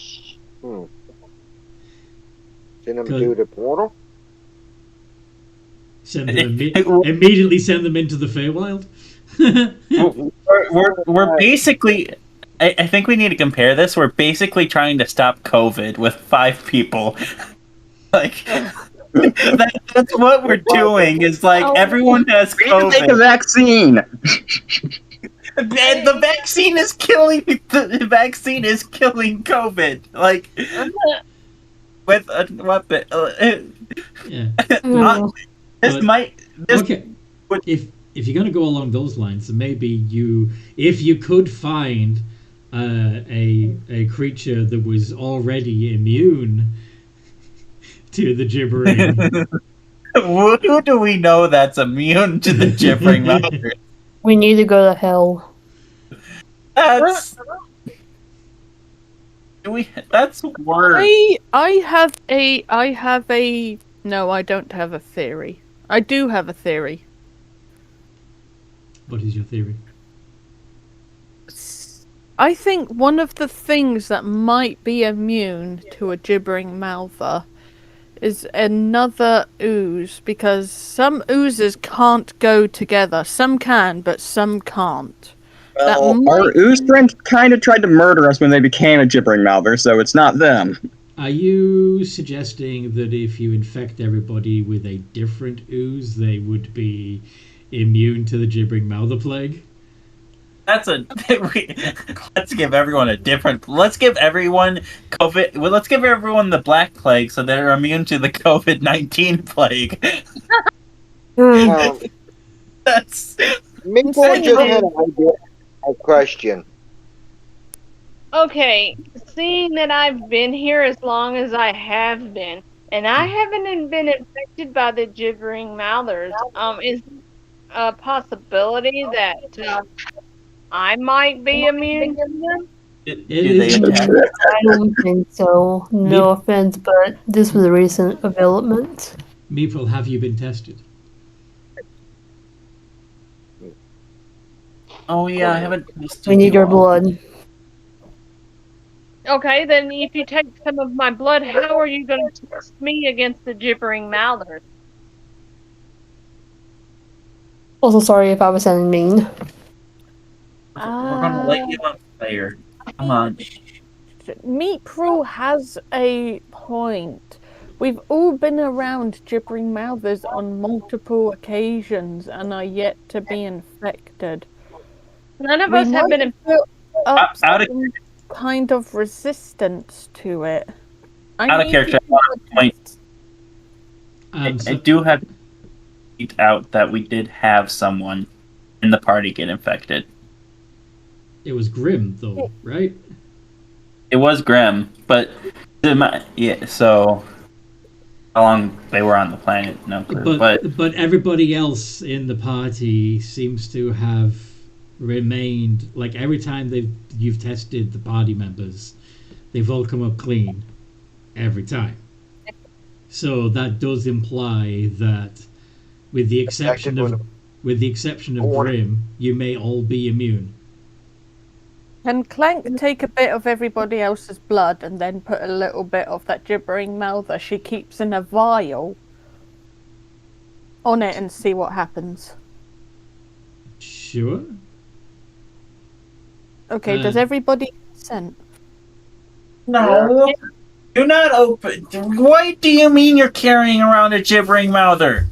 them to the portal? Immediately send them into the Feywild? we're basically... I think we need to compare this. We're basically trying to stop COVID with 5 people. Like... that's what we're doing. Is like everyone has COVID. Make a vaccine. And the vaccine is killing COVID. Like with a weapon. Yeah. Okay. If you're going to go along those lines, maybe if you could find a creature that was already immune to the gibbering. Who do we know that's immune to the gibbering mouthers? We need to go to hell. That's worse. I have a no, I don't have a theory. I do have a theory. What is your theory? I think one of the things that might be immune to a gibbering mouther is another ooze, because some oozes can't go together. Some can, but some can't. Well, our ooze friend kind of tried to murder us when they became a gibbering mouther, so it's not them. Are you suggesting that if you infect everybody with a different ooze, they would be immune to the gibbering mouther plague? Let's give everyone a different. Let's give everyone COVID. Well, let's give everyone the black plague, so they're immune to the COVID-19 plague. That's. Maybe I just had a question. Okay, seeing that I've been here as long as I have been, and I haven't been infected by the gibbering mouthers, is a possibility that I might be immune to them? I don't think so. No offense, but this was a recent development. Meeple, have you been tested? Oh yeah, I haven't tested. We need your blood. Okay, then if you take some of my blood, how are you going to test me against the gibbering mouthers? Also, sorry if I was sounding mean. We're gonna let you on fire. Come on. Meatcrew has a point. We've all been around gibbering mouthers on multiple occasions and are yet to be infected. None of us have been some kind of resistance to it. Out of character, I do have out that we did have someone in the party get infected. It was Grim, though, right? It was Grim, but so how long they were on the planet, no clue. But everybody else in the party seems to have remained, like, every time you've tested the party members, they've all come up clean every time. So that does imply that, with the exception of Grim, you may all be immune. Can Clank take a bit of everybody else's blood and then put a little bit of that gibbering mouther she keeps in a vial on it and see what happens? Sure. Okay, does everybody consent? No. Do not open. What do you mean you're carrying around a gibbering mouther?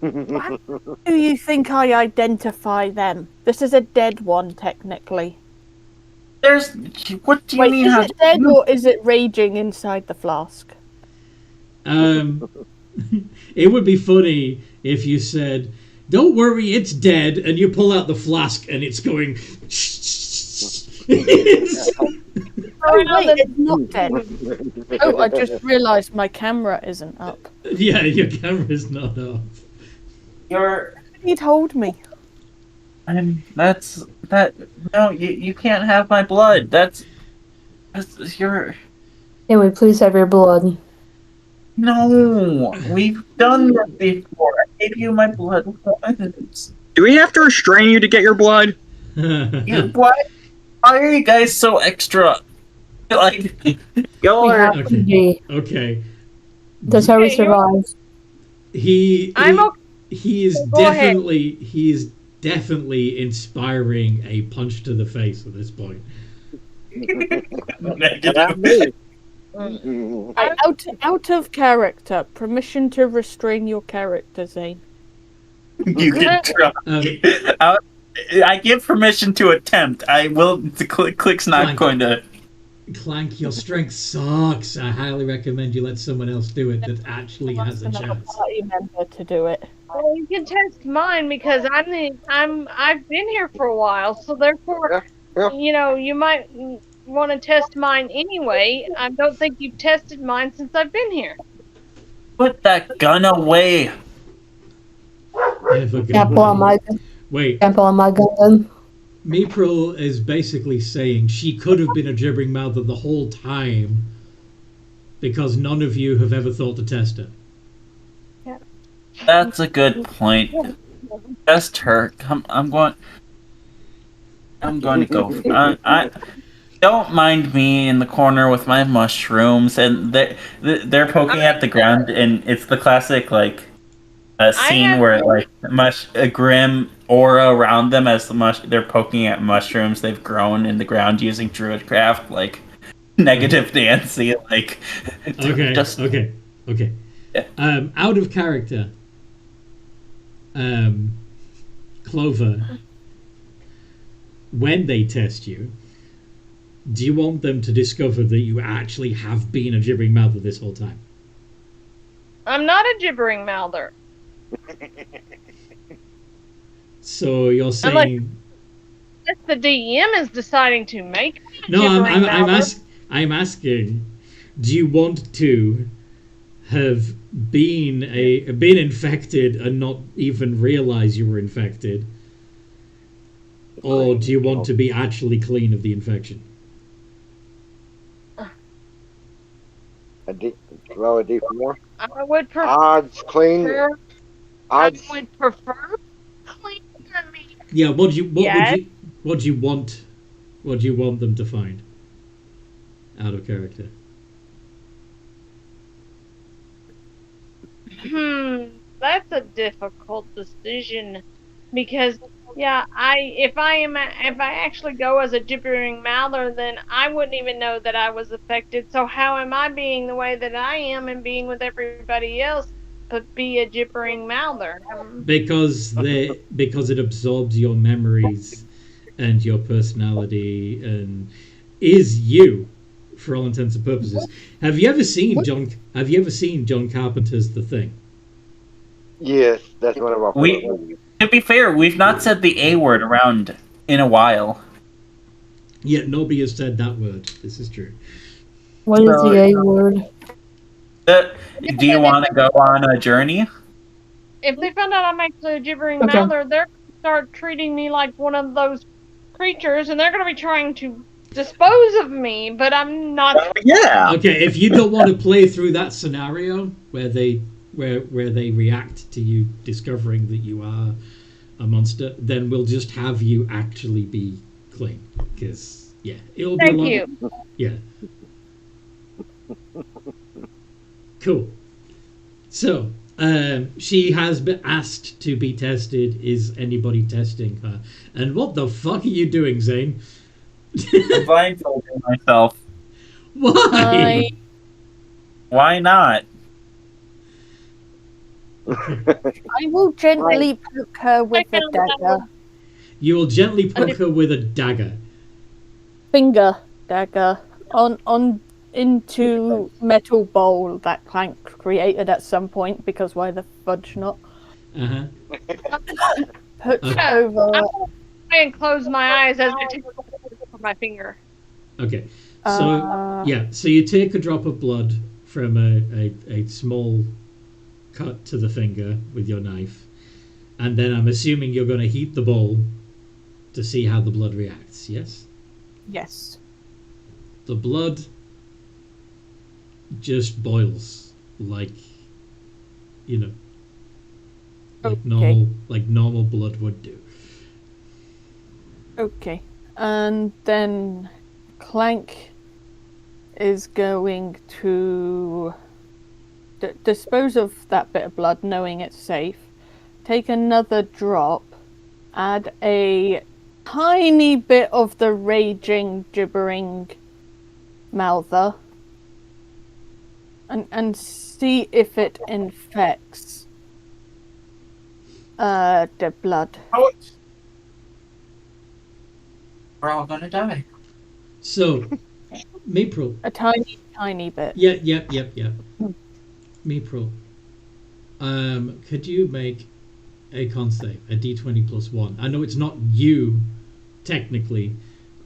How do you think I identify them? This is a dead one, technically. What do you Wait, mean? Is it dead or is it raging inside the flask? It would be funny if you said, "Don't worry, it's dead," and you pull out the flask and it's going. Oh wait, it's not dead. Oh, I just realised my camera isn't up. Yeah, your camera's not up. He told me. No, you can't have my blood. That's your. Can we please have your blood? No, we've done this before. I gave you my blood once. Do we have to restrain you to get your blood? Why are you guys so extra? Like, y'all are. Okay. That's how we survive. He is Go ahead. definitely inspiring a punch to the face at this point. Out of character. Permission to restrain your character, Zane. You can try. I give permission to attempt. I will. Click's not going to. Clank, your strength sucks. I highly recommend you let someone else do it that actually has a chance. Party member to do it. Well, you can test mine because I've been here for a while, so therefore, you might want to test mine anyway. I don't think you've tested mine since I've been here. Put that gun away. Can't pull on my gun. Wait. Can't pull on my gun then. Meepril is basically saying she could have been a gibbering mouther the whole time because none of you have ever thought to test it. Yeah. That's a good point. Test her. I'm going to go. I don't mind me in the corner with my mushrooms, and they're poking at the ground, and it's the classic scene where a grim aura around them as they're poking at mushrooms they've grown in the ground using druidcraft, like negative Nancy, like. Okay. Yeah. Out of character. Clover. When they test you, do you want them to discover that you actually have been a gibbering mouther this whole time? I'm not a gibbering mouther. So you're saying the DM is deciding to make me a no? gibbering I'm asking. Do you want to have been infected and not even realize you were infected, or do you want to be actually clean of the infection? Roll a d4. I would prefer. Odds clean. Odds. I would prefer clean for me. Yeah. What do you want them to find? Out of character. That's a difficult decision because if I actually go as a gibbering mouther, then I wouldn't even know that I was affected. So how am I being the way that I am and being with everybody else but be a gibbering mouther? Because it absorbs your memories and your personality and is you for all intents and purposes. Have you ever seen John Carpenter's The Thing? Yes, that's one of our To be fair, we've not said the A word around in a while. Yet nobody has said that word. This is true. What is the A word? Do you want to go on a journey? If they found out I'm actually a gibbering Okay. mouther, they're going to start treating me like one of those creatures, and they're going to be trying to dispose of me, but I'm not. Yeah. Okay, if you don't want to play through that scenario where they react to you discovering that you are a monster, then we'll just have you actually be clean. Because it'll be Thank a lot. you. Yeah. Cool. So, she has been asked to be tested. Is anybody testing her? And what the fuck are you doing, Zane? I'm blindfolding myself. Why? Why not? I will gently poke her with a dagger. You will gently poke her with a dagger. Finger dagger on into metal bowl that Clank created at some point, because why the fudge not? Uh-huh. Put over. I'm going to try and close my eyes as I take my finger. Okay. So so you take a drop of blood from a small cut to the finger with your knife, and then I'm assuming you're going to heat the bowl to see how the blood reacts. Yes. Yes. The blood just boils like normal blood would do. Okay. And then Clank is going to dispose of that bit of blood, knowing it's safe. Take another drop, add a tiny bit of the raging, gibbering mouther, and see if it infects the blood. We're all gonna die. So, Meepril. A tiny bit. Yep. Meepril. Could you make a con save, a d20 plus 1? I know it's not you, technically,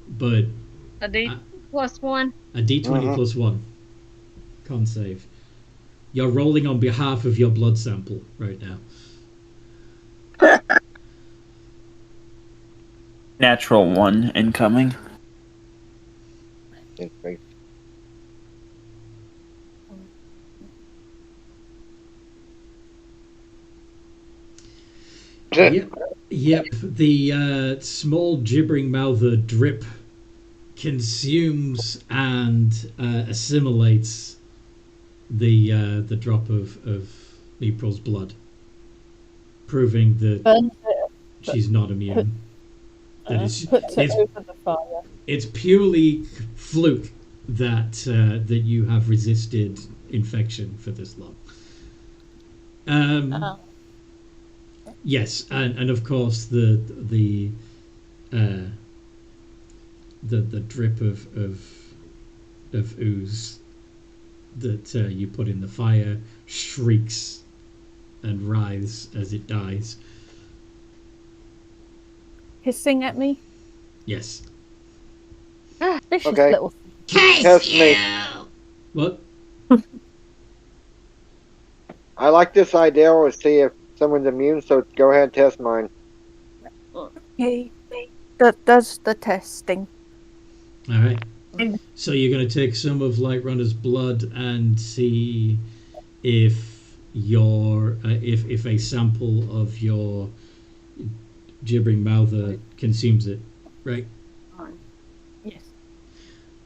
but A D plus 1. a d20 plus 1 con save. You're rolling on behalf of your blood sample right now. Natural 1 incoming. Yep. The small gibbering mouther drip consumes and assimilates the drop of Meepril's blood, proving that she's not immune. Puts it over the fire. It's purely fluke that you have resisted infection for this long. Yes, and of course the drip of ooze that you put in the fire shrieks and writhes as it dies. Hissing at me. Yes. Vicious Okay. little. Test me. What? I like this idea. We'll see if someone's immune, so go ahead and test mine. Okay. That does the testing. All right. So you're going to take some of Light Runner's blood and see if if a sample of your gibbering mouther consumes it, right? Yes.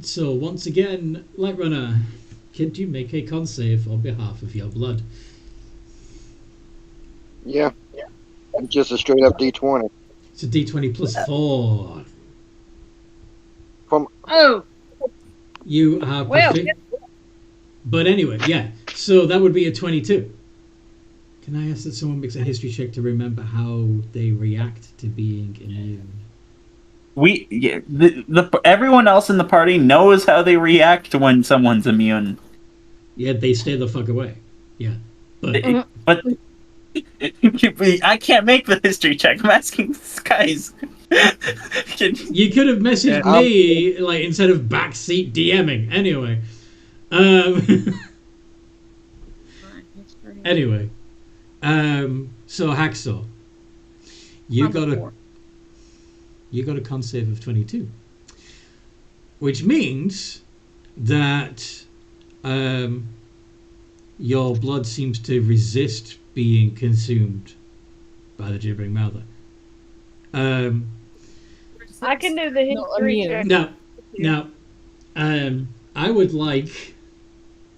So once again, Light Runner, could you make a con save on behalf of your blood? Yeah. Just a straight up D20. It's a d20 plus 4. Oh, You are well. But anyway, yeah. So that would be a 22. Can I ask that someone makes a history check to remember how they react to being immune? Everyone else in the party knows how they react when someone's immune. Yeah, they stay the fuck away. Yeah. But I can't make the history check. I'm asking these guys. You could have messaged me like instead of backseat DMing. Anyway. Anyway. So Hacksaw. You got a con save of 22. Which means that your blood seems to resist being consumed by the gibbering mouther. I can do the history check. Now, I would like,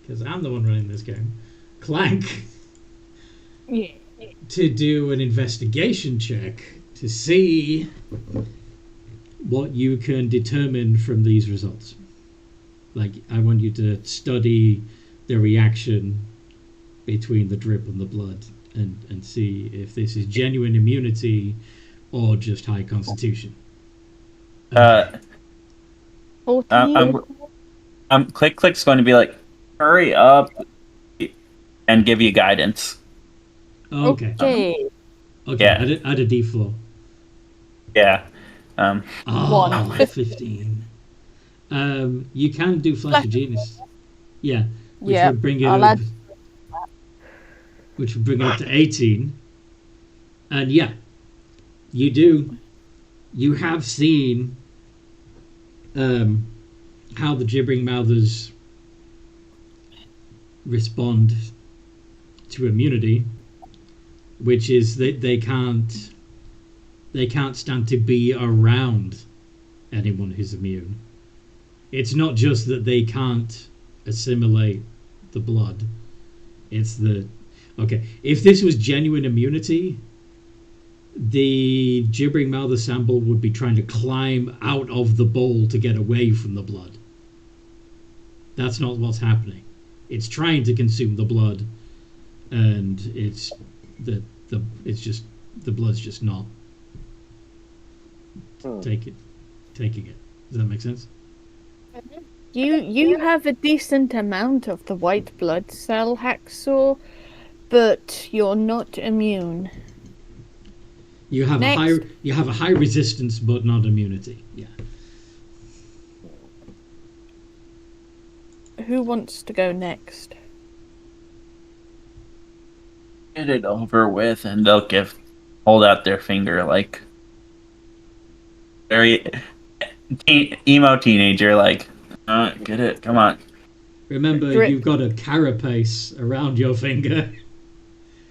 because I'm the one running this game, Clank, to do an investigation check to see what you can determine from these results. Like, I want you to study the reaction between the drip and the blood and see if this is genuine immunity or just high constitution. Click's going to be like, hurry up and give you guidance. Okay. Yeah. Add a D4. Yeah. 15. You can do Flash of Genius. Yeah. Which would bring it up. Which would bring it up to 18. And yeah, you do. You have seen how the gibbering mouthers respond to immunity, which is that they can't stand to be around anyone who's immune. It's not just that they can't assimilate the blood. It's if this was genuine immunity, the gibbering mouther sample would be trying to climb out of the bowl to get away from the blood. That's not what's happening. It's trying to consume the blood, and it's the blood's just not taking it. Does that make sense? You have a decent amount of the white blood cell, Hacksaw, but you're not immune. You have a high resistance, but not immunity. Yeah. Who wants to go next? Get it over with, and they'll hold out their finger like very emo teenager, like, get it, come on. Remember, you've got a carapace around your finger.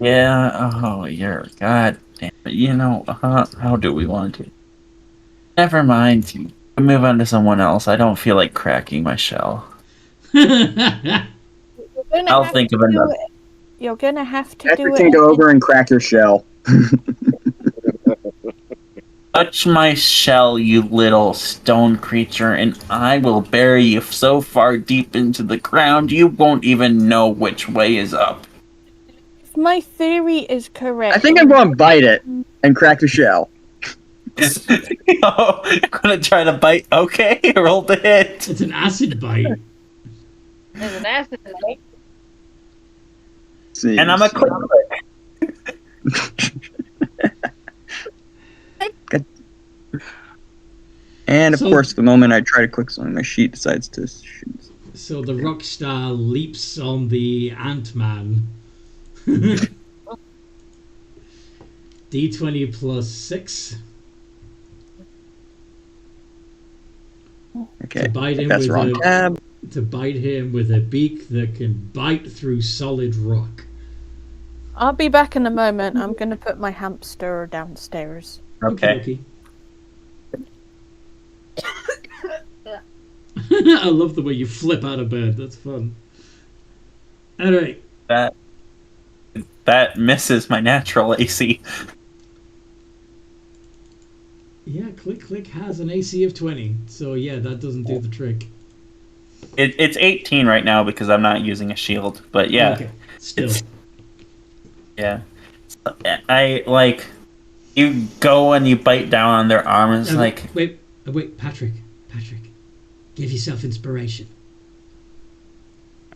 Yeah. Oh, you're god damn it. You know, how do we want to? Never mind. Move on to someone else. I don't feel like cracking my shell. I'll think of another. You're gonna have to Patrick do it. can go over and crack your shell. Touch my shell, you little stone creature, and I will bury you so far deep into the ground you won't even know which way is up. If my theory is correct, I think I'm going to bite it and crack the shell. Oh, you're gonna try to bite? Okay, roll the hit. It's an acid bite. There's an acid bite. See, And I'm a click. And of course, the moment I try to click something, my sheet decides to shoot. So the rock star leaps on the Ant-Man. D20 plus 6. Okay, To bite him that's with the wrong tab. To bite him with a beak that can bite through solid rock. I'll be back in a moment. I'm gonna put my hamster downstairs. Okay. I love the way you flip out of bed. That's fun. Alright. That misses my natural AC. Yeah, Click has an AC of 20. So yeah, that doesn't do the trick. It's 18 right now because I'm not using a shield, but yeah. Okay, still. Yeah. I, like, you go and you bite down on their arm and it's like... Wait, Patrick. Give yourself inspiration.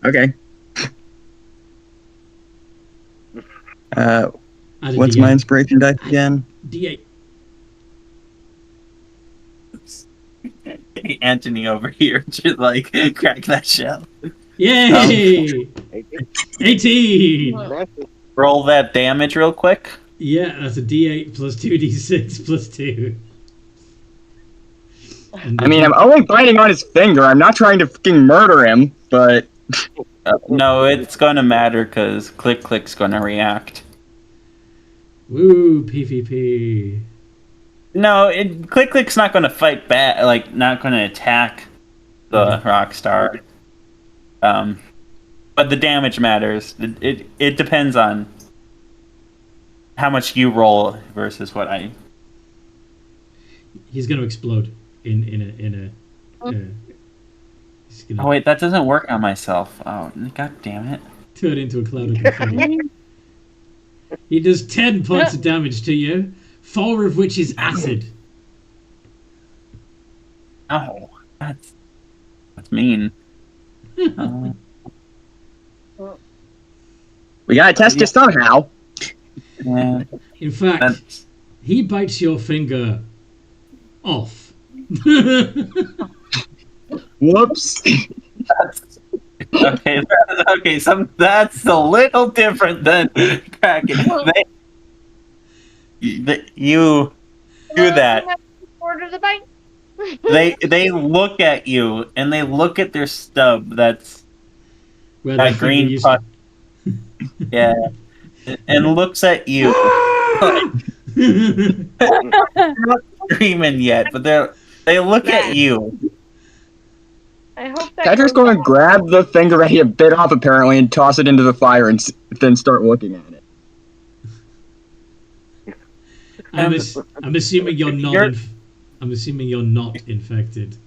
Okay. Add a What's D8. my inspiration dice again? D8. Anthony over here should like crack that shell. Yay! 18! Roll that damage real quick. Yeah, that's a D8 plus 2d6 plus 2. I mean, I'm only biting on his finger. I'm not trying to fucking murder him, but... No, it's gonna matter because Click Click's gonna react. Woo, PvP. No, Click Click's not gonna fight back, like, not gonna attack the rock star. But the damage matters. It depends on how much you roll versus what I... He's gonna explode in a he's gonna Oh wait, that doesn't work on myself. Oh, god damn it. turn into a cloud of confetti. He does 10 points of damage to you, 4 of which is acid. Oh, that's mean. We gotta test it somehow. Yeah. In fact, That's... he bites your finger off. Whoops. Okay, that's a little different than cracking. You do that. Order the bite. They look at you and they look at their stub. That's Where that the green finger pot. Yeah, and looks at you. They're not screaming yet, but they look at you. I hope that Patrick's goes going to grab the finger that he bit off, apparently, and toss it into the fire, and then start looking at it. I'm assuming you're not. I'm assuming you're not infected.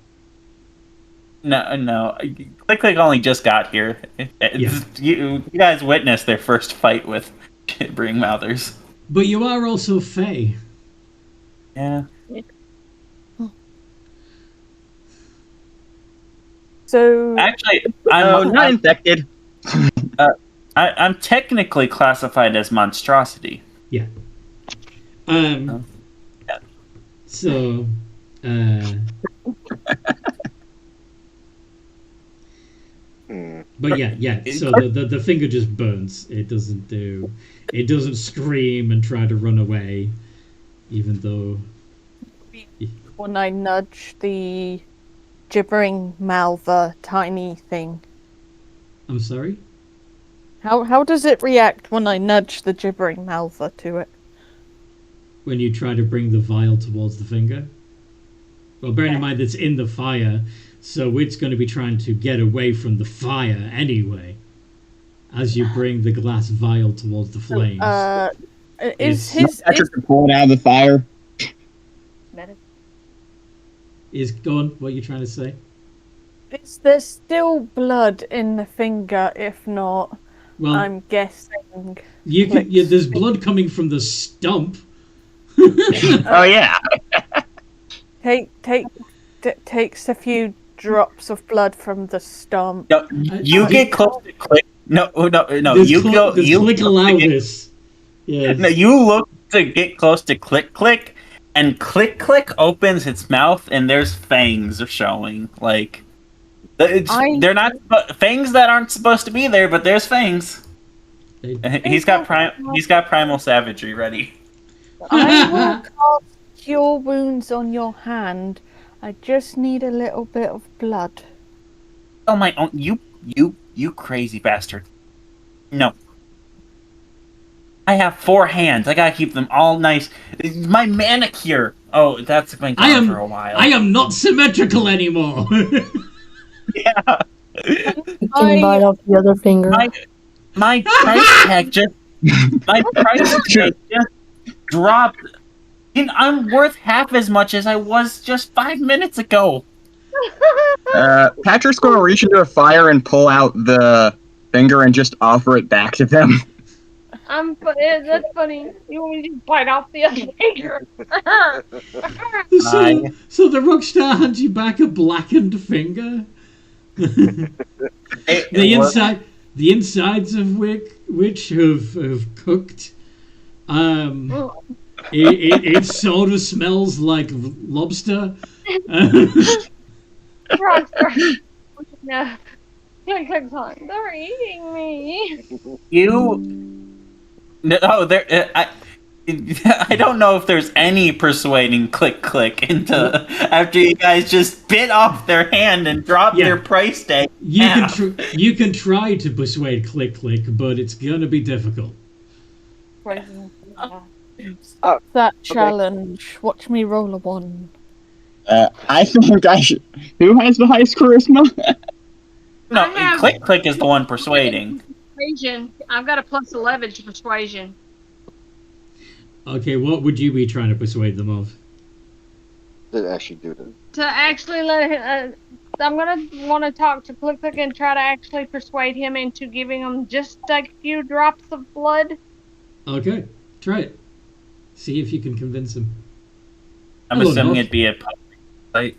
No. Click Click only just got here. You guys witnessed their first fight with gibbering mouthers. But you are also Fae. Yeah. So Actually, I'm not infected. I'm technically classified as monstrosity. Yeah. So. But yeah. So the finger just burns. It doesn't scream and try to run away, even though. when I nudge the gibbering mouther tiny thing. I'm sorry? How does it react when I nudge the gibbering mouther to it? When you try to bring the vial towards the finger? Well, bearing in mind it's in the fire, so it's going to be trying to get away from the fire anyway, as you bring the glass vial towards the flames. Patrick can pull it out of the fire. Go on, what are you trying to say? Is there still blood in the finger? If not, Well, I'm guessing. There's blood coming from the stump. Oh yeah. Takes a few drops of blood from the stump. No, you get close to Click. No. Does Click allow this? Yes. No, you look to get close to Click, and Click opens its mouth, and there's fangs showing. Like, they're not fangs that aren't supposed to be there, but there's fangs. He's got primal savagery ready. I will cast Cure Wounds on your hand. I just need a little bit of blood. Oh my! Oh, you crazy bastard! No. I have 4 hands. I gotta keep them all nice. My manicure. Oh, that's been gone for a while. I am not symmetrical anymore. Yeah. Can bite off the other finger. My price tag just dropped. I'm worth half as much as I was just 5 minutes ago. Patrick's going to reach into a fire and pull out the finger and just offer it back to them. That's funny. You want me to bite off the other finger? So the rockstar hands you back a blackened finger. The insides of which have cooked It sort of smells like lobster. Frog. No. Click, click, click. They're eating me. No, there. I don't know if there's any persuading click into after you guys just bit off their hand and dropped their price tag. You can try to persuade click, but it's gonna be difficult. That challenge. Watch me roll a 1. I think I should. Who has the highest charisma? No, click is the one persuading. Persuasion. I've got a +11 to persuasion. Okay, what would you be trying to persuade them of? To actually do this. To actually let him, I'm gonna want to talk to Click and try to actually persuade him into giving him just a few drops of blood. Okay, try it. See if you can convince him. I'm assuming it'd be a fight.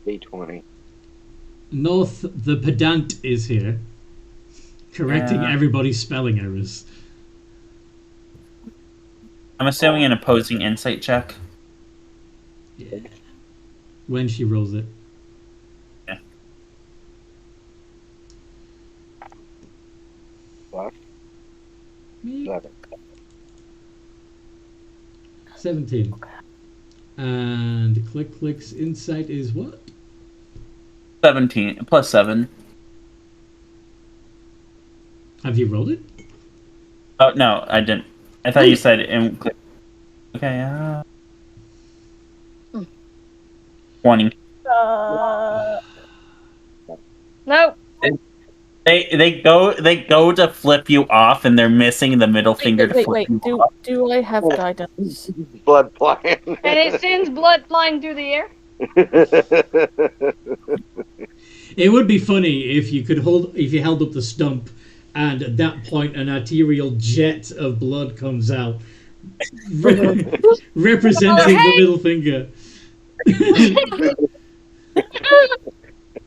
D20. North, the pedant is here, correcting everybody's spelling errors. I'm assuming an opposing insight check. Yeah. When she rolls it. Yeah. What? 11. 17. And Click's insight is what? 17 +7. Have you rolled it? Oh no, I didn't. I thought you said in click. Okay. 20. Nope. They go to flip you off, and they're missing the middle finger to flip you off. Do I have guidance? Blood flying. And it sends blood flying through the air. It would be funny if you held up the stump, and at that point an arterial jet of blood comes out, representing the middle finger.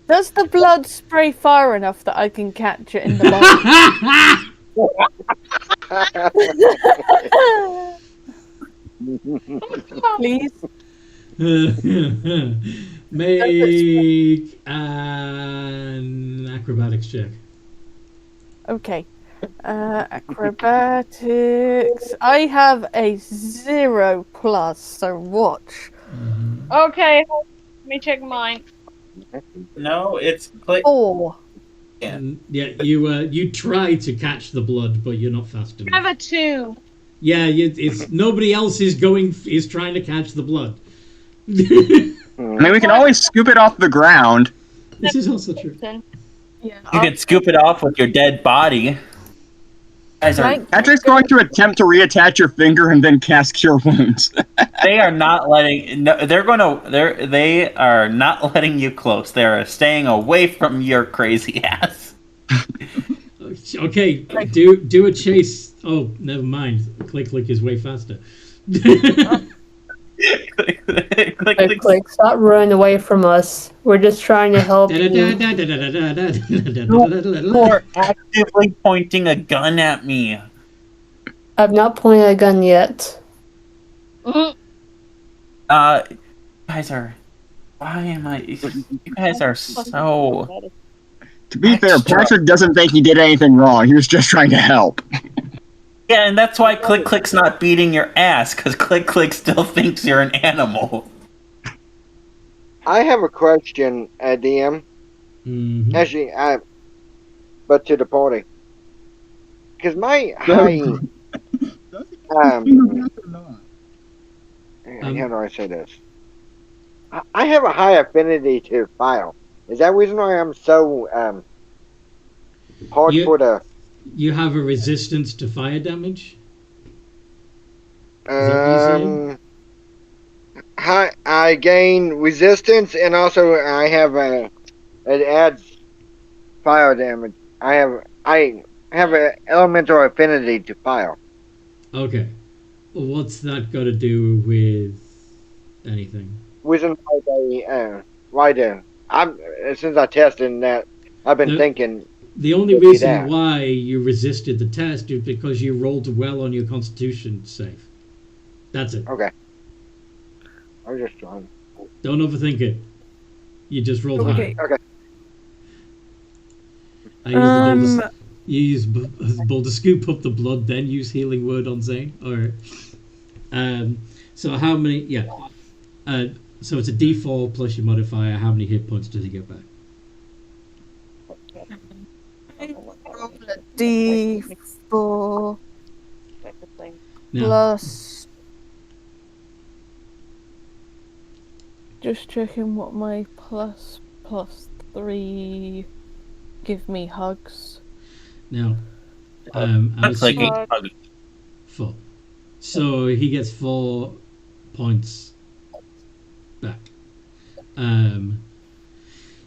Does the blood spray far enough that I can catch it in the bottle? Please. Make an acrobatics check. Okay. Acrobatics. I have a 0+, so watch. Okay, let me check mine. No, it's click. 4. Yeah, you try to catch the blood, but you're not fast enough. I have a 2. Yeah, it's nobody else is trying to catch the blood. I mean, we can always scoop it off the ground. This is also true. Yeah. You can scoop it off with your dead body. Patrick's going to attempt to reattach your finger and then cast Cure Wounds. They are not letting. No, they are not letting you close. They are staying away from your crazy ass. Okay, do a chase. Oh, never mind. Click is way faster. Click, stop running away from us. We're just trying to help you. You're actively pointing a gun at me. I've not pointed a gun yet. Guys are. Why am I? You guys are so. To be fair, Patrick doesn't think he did anything wrong. He was just trying to help. Yeah, and that's why Click's not beating your ass, because Click still thinks you're an animal. I have a question, DM. Mm-hmm. Actually, but to the party. Because my high... how do I say this? I have a high affinity to fire. Is that the reason why I'm so hard for the... You have a resistance to fire damage? I gain resistance, and also I have it adds fire damage. I have an elemental affinity to fire. Okay. Well, what's that got to do with anything? Reason why since I tested that, I've been thinking. The only Could be reason that. why you resisted the test is because you rolled well on your Constitution save. That's it. Okay. I was just trying. Don't overthink it. You just rolled Okay. high. Okay. I use you use bull to scoop up the blood, then use healing word on Zane. Or, so how many? Yeah. So it's a D4 plus your modifier. How many hit points does he get back? D4 Now, plus. Just checking what my plus 3 give me hugs. now, I'm Looks like assuming a hug. 4. So he gets 4 points back.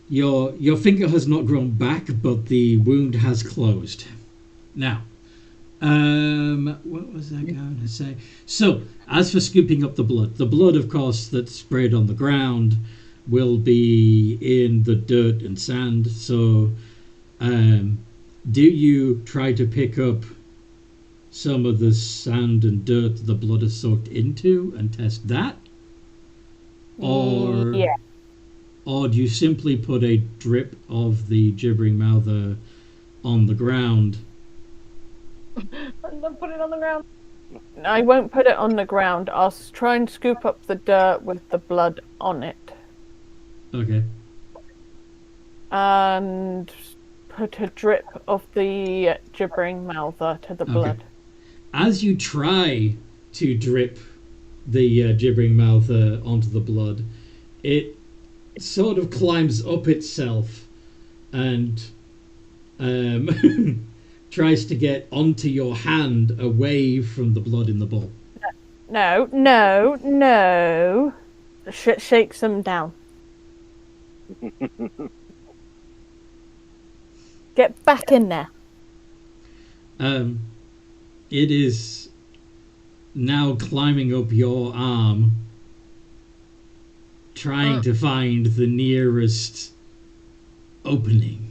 Your finger has not grown back, but the wound has closed. Now, what was I going to say? So, as for scooping up the blood, of course, that's sprayed on the ground will be in the dirt and sand. So, do you try to pick up some of the sand and dirt the blood is soaked into and test that? Or, yeah. or do you simply put a drip of the gibbering mouther on the ground? Don't put it on the ground. I won't put it on the ground. I'll try and scoop up the dirt with the blood on it. Okay. And put a drip of the gibbering mouther to the blood. As you try to drip the gibbering mouther onto the blood, it sort of climbs up itself and tries to get onto your hand away from the blood in the bowl. No. Shakes them down. Get back in there. It is now climbing up your arm, trying to find the nearest opening.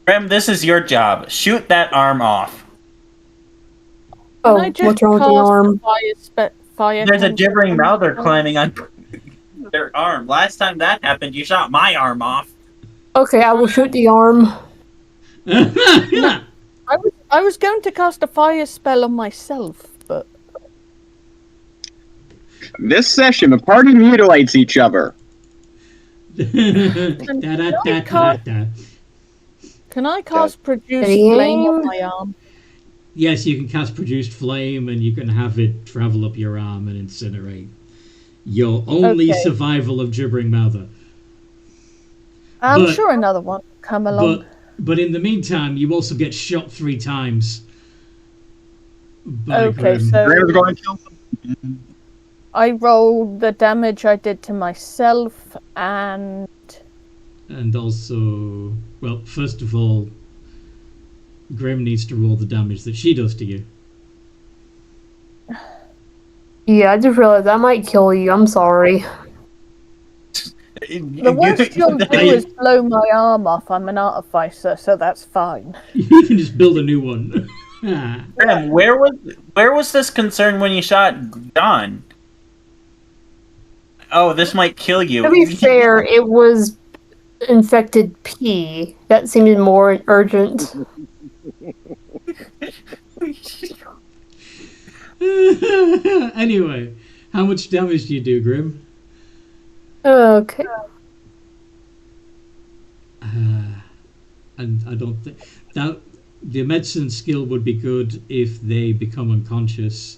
Rem, this is your job. Shoot that arm off. Oh, Can I just what's wrong with the cast arm? Fire There's a cantrip gibbering on mouther the- climbing on their arm. Last time that happened, you shot my arm off. Okay, I will shoot the arm. I was going to cast a fire spell on myself, but This session, the party mutilates each other. Da-da-da-da-da. can I cast produce Aim. flame on my arm? Yes, you can cast produced flame, and you can have it travel up your arm and incinerate. Your only Okay. survival of gibbering mouther. I'm But- sure another one will come along. But in the meantime, you also get shot 3 times. By Okay, Grim. so Graham's going to kill them. I rolled the damage I did to myself and And also, well, first of all, Grim needs to roll the damage that she does to you. Yeah, I just realized I might kill you. I'm sorry. the worst you'll do is blow my arm off. I'm an artificer, so that's fine. You can just build a new one. Rem, where was this concern when you shot John? Oh, this might kill you. To be fair, it was infected pea. That seemed more urgent. Anyway, how much damage do you do, Grim? Okay. And I don't think that the medicine skill would be good if they become unconscious,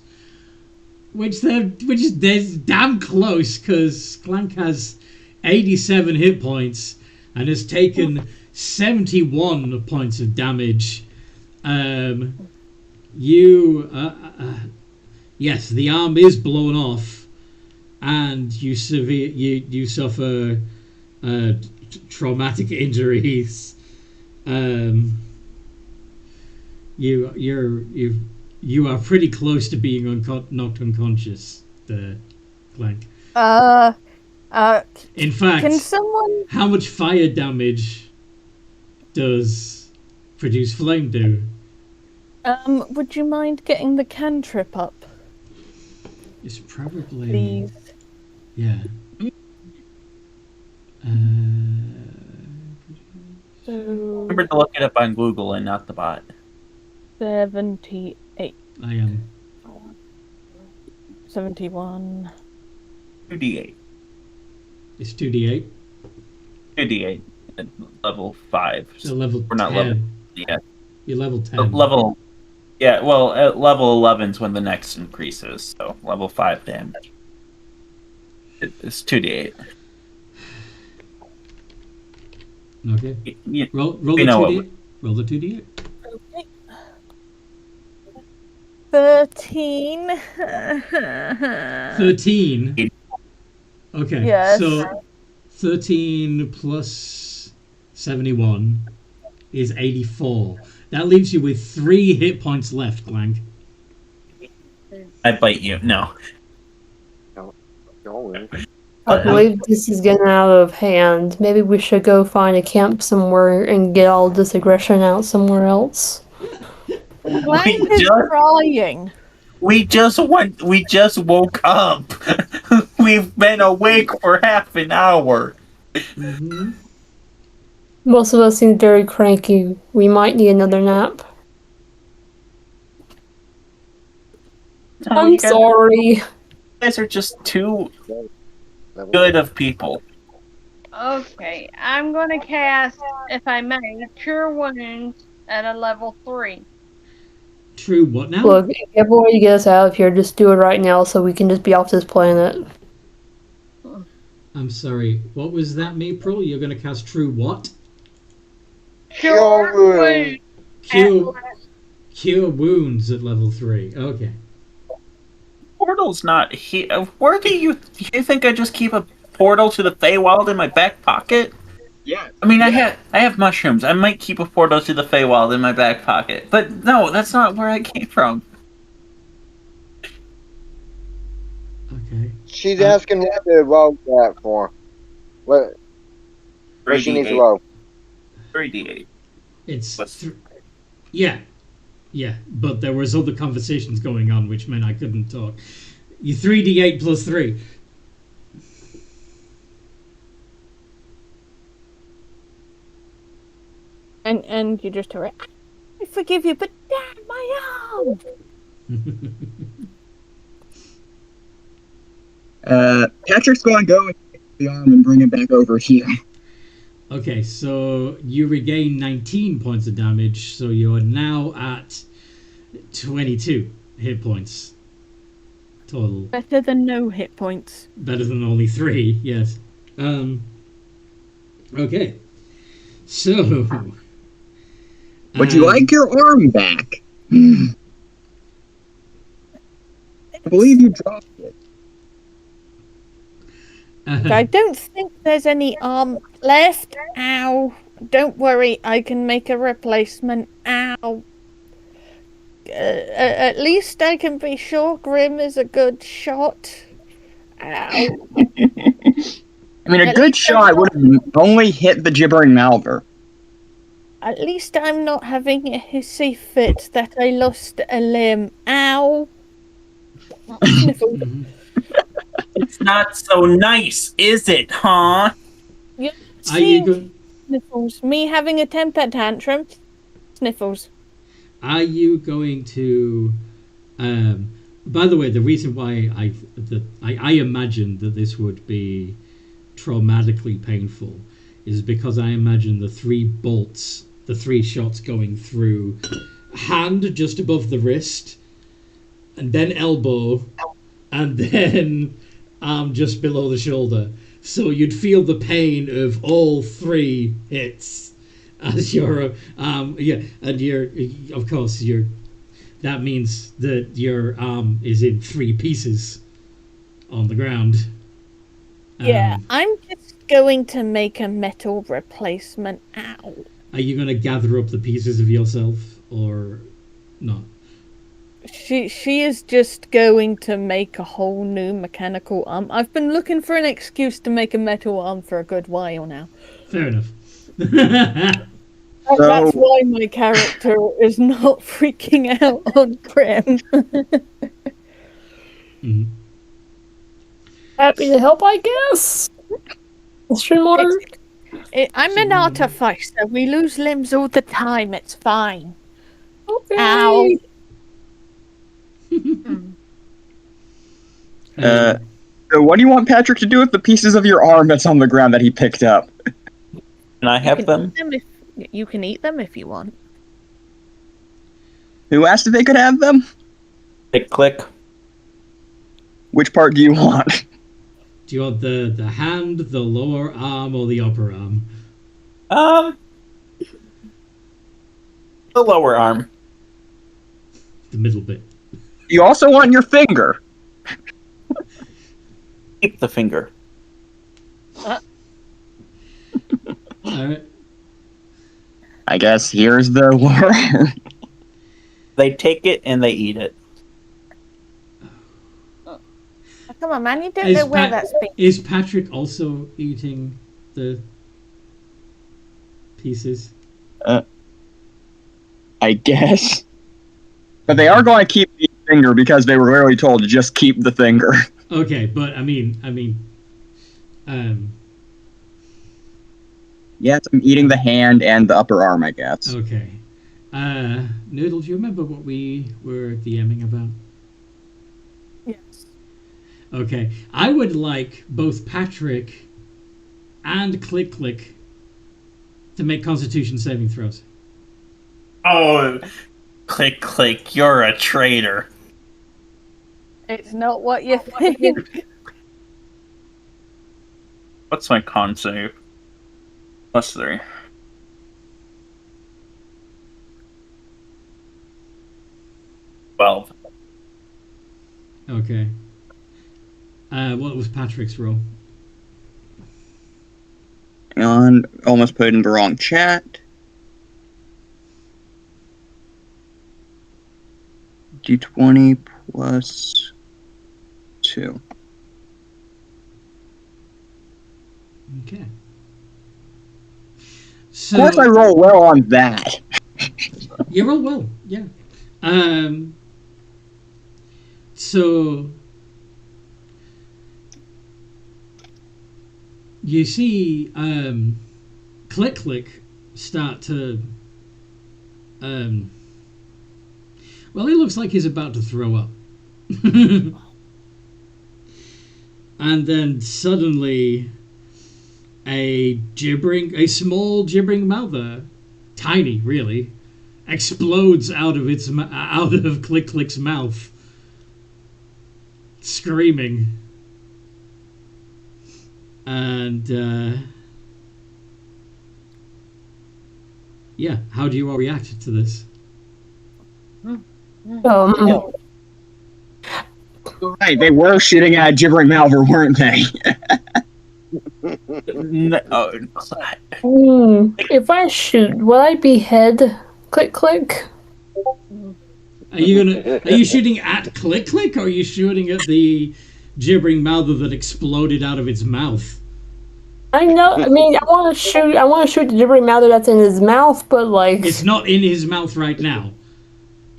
which is damn close, because Clank has 87 hit points and has taken 71 points of damage. Yes, the arm is blown off, and you suffer traumatic injuries. You are pretty close to being knocked unconscious, Clank. In fact, Can someone? how much fire damage does produce flame do? Would you mind getting the cantrip up, It's probably please? yeah. So Remember to look it up on Google and not the bot. 78, I am 71. 2d8. it's 2d8. 2d8 at level 5. So level We're not 10. level. Yeah. You're level 10. Level. Yeah, well, at level 11 is when the next increases, so level 5 damage. It's 2d8. Okay. Roll the we know 2d8. Roll the 2d8. Okay. 13. 13. Okay. Yes. So 13 plus 71 is 84. That leaves you with 3 hit points left, Clank. I bite you. No. I believe this is getting out of hand. Maybe we should go find a camp somewhere and get all this aggression out somewhere else. Lang is crying. We just woke up. We've been awake for half an hour. Mm-hmm. Most of us seem very cranky. We might need another nap. I'm sorry. You guys are just too good of people. Okay, I'm going to cast, if I may, Cure Wounds at a level 3. True what now? Look, if you have a way to get us out of here, just do it right now so we can just be off this planet. I'm sorry. What was that, Mapril? You're going to cast True what? Cure Wounds. Cure Wounds at level 3. Okay. Portal's not here. Where do you think I just keep a portal to the Feywild in my back pocket? Yeah. I mean, I have mushrooms. I might keep a portal to the Feywild in my back pocket, but no, that's not where I came from. Okay. She's asking what to roll that for. What she needs to roll. 3d8. It's yeah, but there was other conversations going on, which meant I couldn't talk. You 3d8 plus 3. And you just hear it. I forgive you, but damn my arm! Patrick's going to go and take the arm and bring it back over here. Okay, so you regain 19 points of damage, so you're now at 22 hit points total. Better than no hit points. Better than only 3, yes. Okay. So... Would you like your arm back? I believe you dropped it. I don't think there's any arm left. Ow. Don't worry, I can make a replacement. Ow. At least I can be sure Grim is a good shot. Ow. I mean, a good shot would have only hit the gibbering Malver. At least I'm not having a hissy fit that I lost a limb. Ow. Sniffle. It's not so nice, is it, huh? You Are you go- sniffles. Me having a temper tantrum. Sniffles. Are you going to... by the way, the reason why I imagined that this would be traumatically painful is because I imagine the 3 bolts, the 3 shots going through hand just above the wrist, and then elbow, and then arm just below the shoulder. So you'd feel the pain of all 3 hits as your and you're, of course, that means that your arm is in 3 pieces on the ground. Yeah, I'm just going to make a metal replacement. Ow. Are you going to gather up the pieces of yourself or not? She is just going to make a whole new mechanical arm. I've been looking for an excuse to make a metal arm for a good while now. Fair enough. That's why my character is not freaking out on Grim. Mhm. Happy to help, I guess. Streamwater. I'm an artificer. We lose limbs all the time. It's fine. Okay. Ow. So what do you want Patrick to do with the pieces of your arm that's on the ground that he picked up? Can I have them? You can eat them if you want. Who asked if they could have them? Click. Which part do you want? Do you want the hand, the lower arm, or the upper arm? The lower arm. The middle bit. You also want your finger. Keep the finger. Alright. I guess here's the lower arm. They take it and they eat it. Come on, man. You don't know where that's been. Is Patrick also eating the pieces? I guess. But they are going to keep the finger because they were literally told to just keep the finger. Okay, but I mean, yes, I'm eating the hand and the upper arm, I guess. okay. Noodle, do you remember what we were DMing about? Yes. Okay, I would like both Patrick and Click Click to make Constitution saving throws. Oh, click, you're a traitor. It's not what you think. What's my con save? +3. $12. Okay. What was Patrick's roll? Hang on, almost put it in the wrong chat. D20 plus 2. Okay. Of So, course I roll well on that. you roll well, yeah. So you see Click Click start to well, he looks like he's about to throw up. And then suddenly a small gibbering mouther, tiny really, explodes out of Click Click's mouth, screaming. And yeah, how do you all react to this? Right, they were shitting at gibbering Malver, weren't they? If I shoot, will I behead Click Click? Are you shooting at Click Click, or are you shooting at the gibbering mouther that exploded out of its mouth? I know. I mean, I want to shoot the gibbering mouther that's in his mouth, but like It's not in his mouth right now.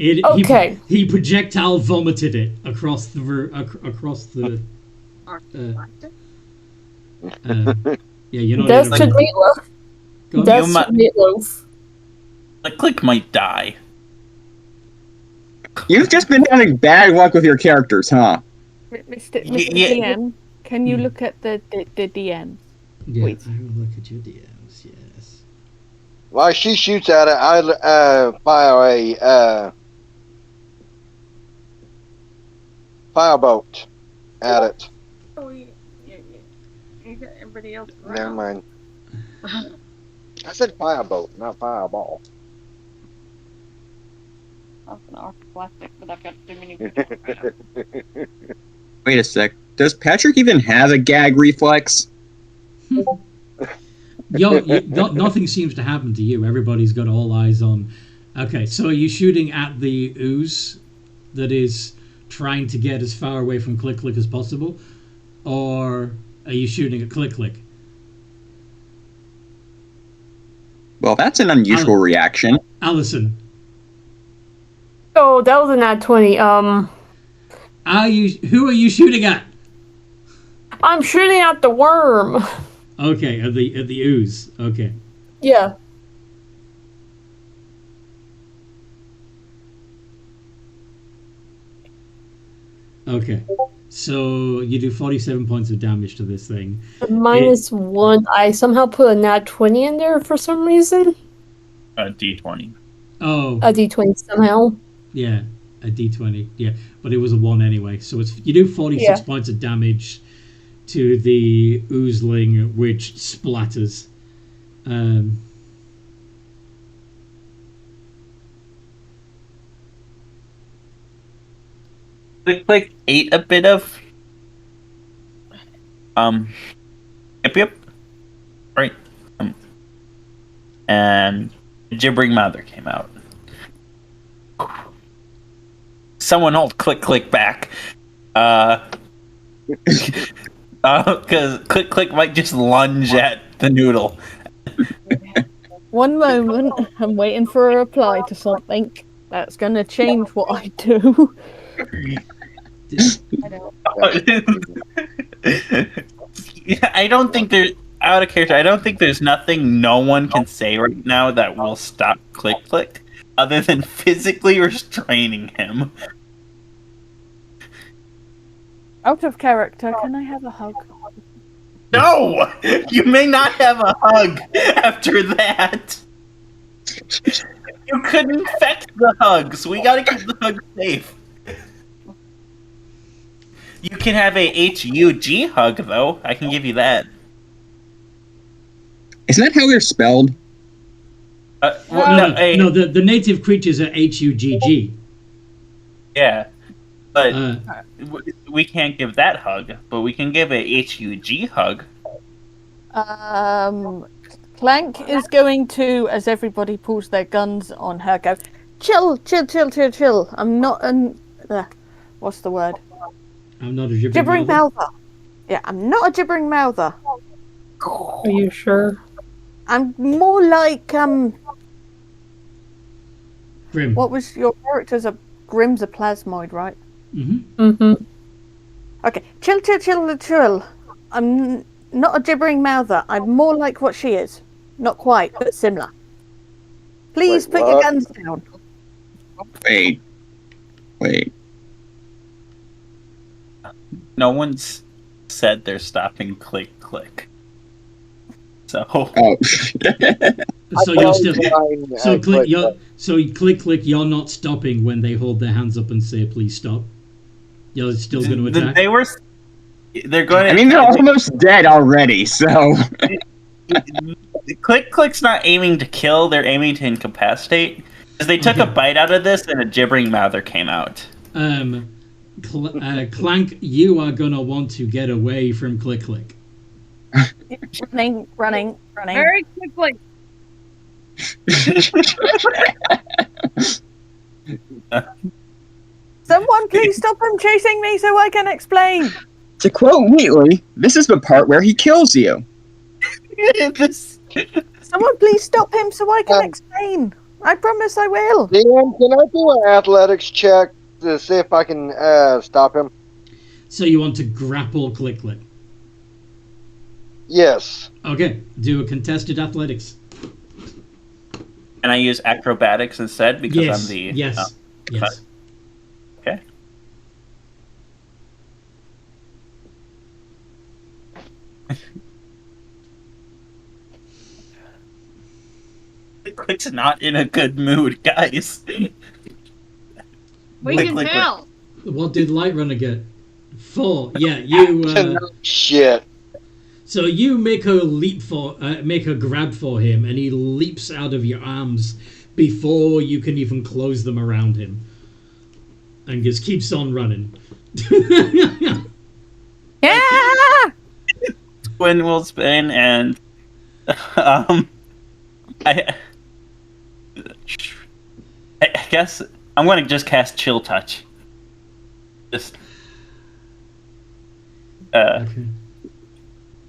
Okay. He projectile vomited it across the yeah, you know. that's to meatloaf. Go on. That's to meatloaf. The Click might die. You've just been having bad luck with your characters, huh? Mr. Yeah. DM, can you look at the DM? Yeah, Wait. I will look at your DMs. Yes. While she shoots at it, I fire a firebolt at it. Oh, yeah. You got everybody else around. Never mind. I said firebolt, not fireball. I was gonna offer plastic, but I've got too many. Wait a sec. Does Patrick even have a gag reflex? Nothing seems to happen to you. Everybody's got all eyes on. Okay, so are you shooting at the ooze that is trying to get as far away from Click Click as possible, or are you shooting at Click Click? Well, that's an unusual reaction. Allison, Oh, that was a nat 20. who are you shooting at? I'm shooting at the worm. Okay, at the ooze. Okay. Yeah. Okay. So you do 47 points of damage to this thing. Minus 1. I somehow put a nat 20 in there for some reason. A D20. Oh, A d20 somehow. yeah, a d20. Yeah, but it was a 1 anyway. So you do 46 Yeah. points of damage to the oozling, which splatters. Click ate a bit of yep, right, and gibbering mother came out. Someone hold click back, because click might just lunge at the noodle. One moment, I'm waiting for a reply to something that's going to change what I do. I don't think there's out of character. I don't think there's nothing no one can say right now that will stop click other than physically restraining him. Out of character, can I have a hug? No, you may not have a hug after that. You could infect the hugs. We gotta keep the hugs safe. You can have a HUG hug, though. I can give you that. Isn't that how they're spelled? No, the native creatures are HUGG. Yeah, but we can't give that hug. But we can give a HUG hug. Clank is going to, as everybody pulls their guns on her, go, chill. I'm not what's the word? I'm not a Gibbering mouther. Yeah, I'm not a gibbering mouther. Are you sure? I'm more like Grim. What was your character's Grim's a plasmoid, right? Mm-hmm. Okay, chill. I'm not a gibbering mouther. I'm more like what she is. Not quite, but similar. Please put your guns down. Wait. No one's said they're stopping click. So. Oh. So you're still. So click. Click. You're not stopping when they hold their hands up and say, "Please stop." You're still going to attack. They're going to. I mean, they're almost dead already. So. Click's not aiming to kill. They're aiming to incapacitate. Because they took a bite out of this, and a gibbering mouther came out. Clank, you are going to want to get away from Click. Running. Very quickly. Someone please stop him chasing me so I can explain. To quote Wheatley, this is the part where he kills you. Someone please stop him so I can explain. I promise I will. DM, can I do an athletics check to see if I can stop him? So you want to grapple Click? Yes. Okay, do a contested athletics. And I use acrobatics instead because Yes. I'm the... Yes. Okay. Click's not in a good mood, guys. We can tell. What did Light Runner get? 4. Yeah, you. Shit. So you make a grab for him, and he leaps out of your arms before you can even close them around him, and just keeps on running. Yeah. Twin will spin, and I guess I'm going to just cast Chill Touch. Just Okay.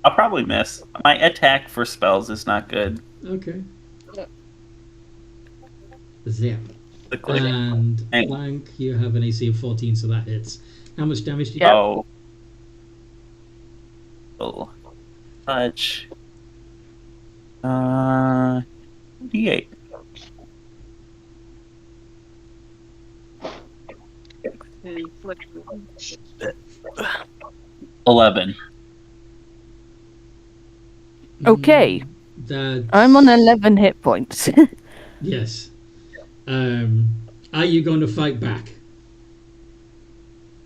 I'll probably miss. My attack for spells is not good. Okay. Zap. The click. And Hey. Blank, you have an AC of 14, so that hits. How much damage do you Yep. Oh. Touch. D8. Flick. 11. Okay, That's... I'm on 11 hit points. Yes. Are you going to fight back?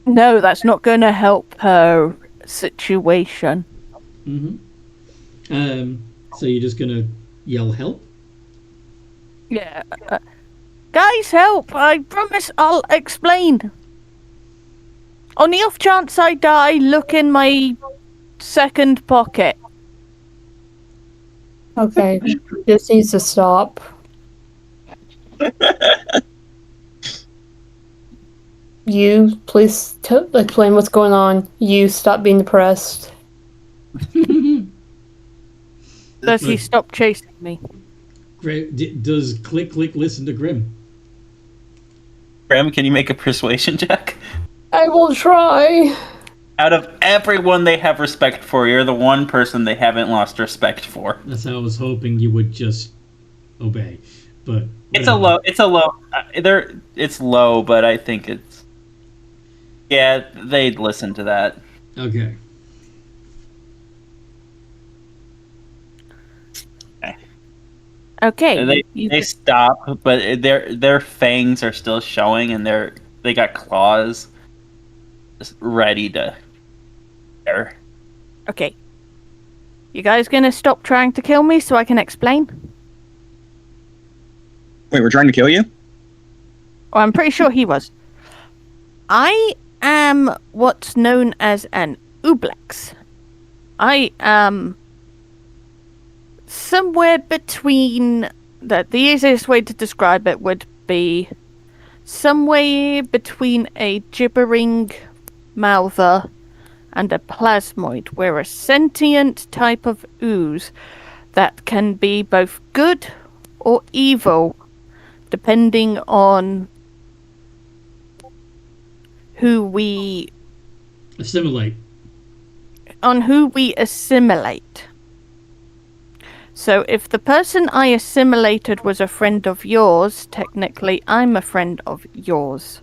No, that's not going to help her situation. So you're just going to yell help? Yeah. Guys, help! I promise I'll explain. On the off chance I die, look in my second pocket. Okay, this needs to stop. You, please explain what's going on. You, stop being depressed. Does he stop chasing me? Does Click Click listen to Grim? Graham, can you make a persuasion check? I will try. Out of everyone they have respect for, you're the one person they haven't lost respect for. That's how I was hoping you would just obey. But It's a low. It's low, but I think it's. Yeah, they'd listen to that. Okay. Okay. They stop, but their fangs are still showing, and they got claws, just ready to. Okay. You guys gonna stop trying to kill me so I can explain? Wait, we're trying to kill you? Oh, I'm pretty sure he was. I am what's known as an ooblex. I am somewhere between... The easiest way to describe it would be somewhere between a gibbering mouther and a plasmoid. We're a sentient type of ooze that can be both good or evil, depending on who we Assimilate. assimilate. So if the person I assimilated was a friend of yours, technically I'm a friend of yours.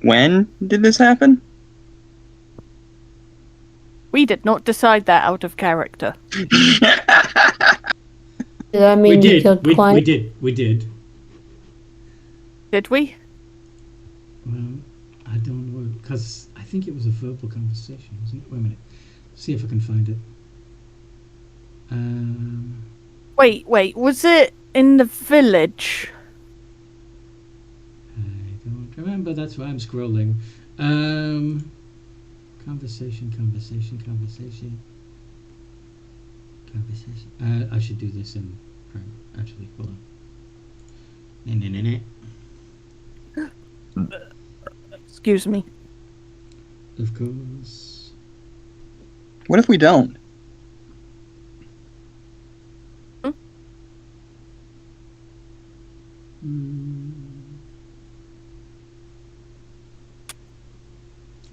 When did this happen? We did not decide that out of character. Does that mean We you did. killed We Clank? did. We did. Did we? Well, I don't know, because I think it was a verbal conversation, wasn't it? Wait a minute. See if I can find it. Wait, was it in the village? I don't remember. That's why I'm scrolling. Conversation. I should do this in Prime. Actually, hold on. Excuse me. Of course. What if we don't?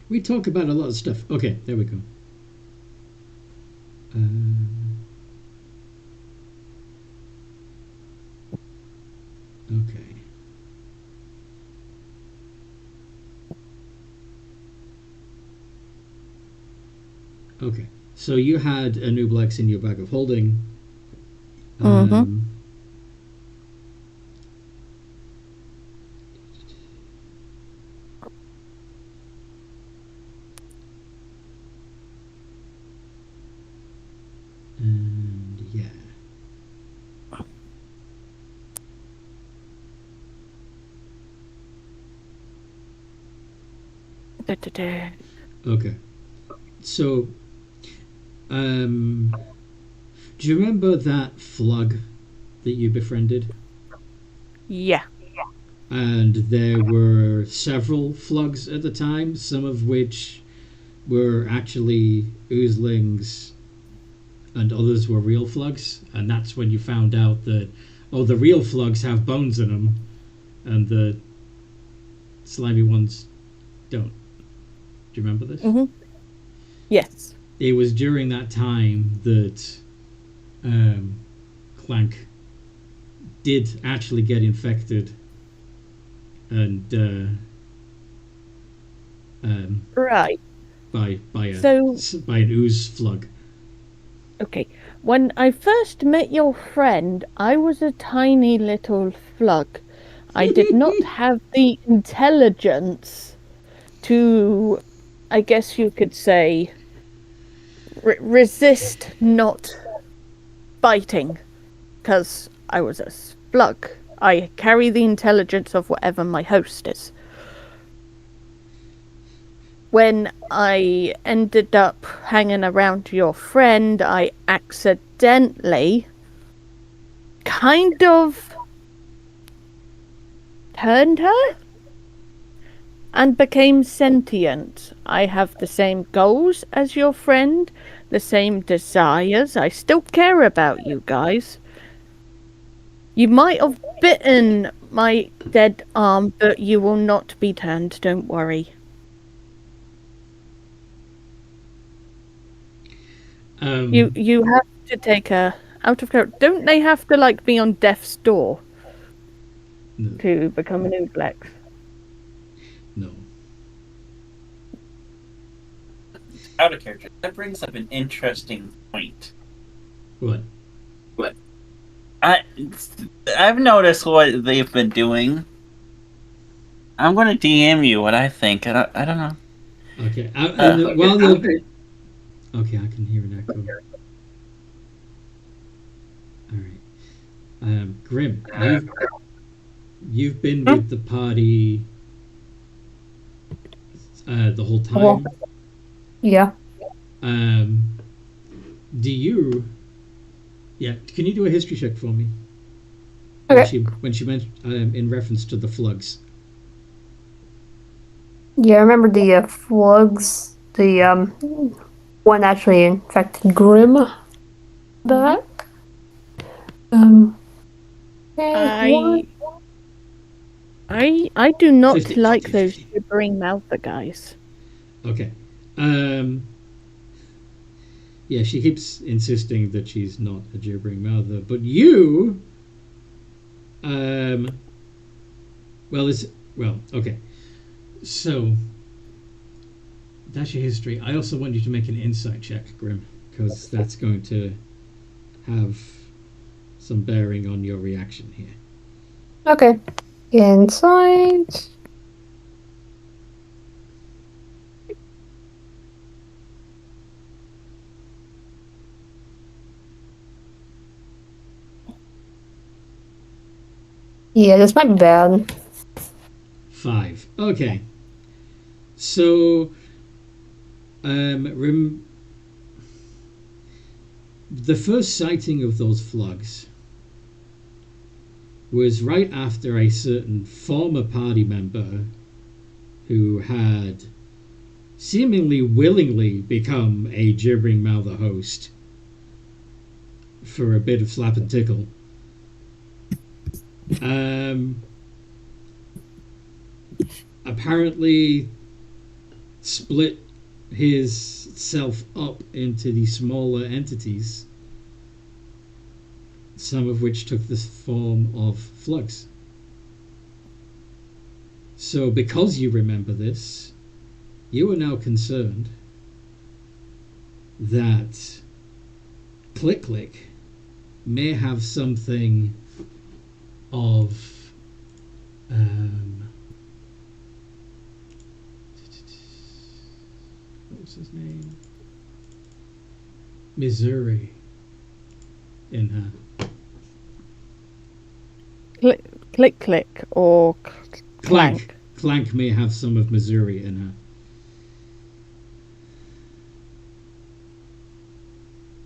We talk about a lot of stuff. Okay, there we go. Okay. Okay. So you had a Nublex in your bag of holding. And yeah. Okay. So, do you remember that flug that you befriended? Yeah. And there were several flugs at the time, some of which were actually oozlings and others were real flugs. And that's when you found out that oh, the real flugs have bones in them, and the slimy ones don't. Do you remember this? Mm-hmm. Yes. It was during that time that Clank did actually get infected and Right. by So- an ooze flug. Okay. When I first met your friend, I was a tiny little flug. I did not have the intelligence to, I guess you could say, resist not biting, because I was a slug. I carry the intelligence of whatever my host is. When I ended up hanging around your friend, I accidentally kind of turned her and became sentient. I have the same goals as your friend, the same desires. I still care about you guys. You might have bitten my dead arm, but you will not be turned, don't worry. You have to take her out of character. Don't they have to like be on death's door to become an Ooblex? No. Out of character. That brings up an interesting point. What? I've noticed what they've been doing. I'm going to DM you what I think. I don't know. Okay. Okay, I can hear an echo. All right. Grim, you've been with the party the whole time. Yeah. Do you? Yeah. Can you do a history check for me? Okay. When she went in reference to the flugs. Yeah, I remember the flugs. The one actually infected Grim back. I do not 50, like 50, those 50. gibbering mouther guys. Okay. Yeah, she keeps insisting that she's not a gibbering mouther, but you. Okay. So that's your history. I also want you to make an insight check, Grim, because that's going to have some bearing on your reaction here. Okay. Insight. Yeah, this might be bad. 5. Okay. So, the first sighting of those flugs was right after a certain former party member who had seemingly willingly become a gibbering mouther host for a bit of slap and tickle. Apparently split his self up into the smaller entities, some of which took the form of flugs. So because you remember this, you are now concerned that Click Click may have something of what was his name? Missouri in her. Click click or clank. Clank may have some of Missouri in her.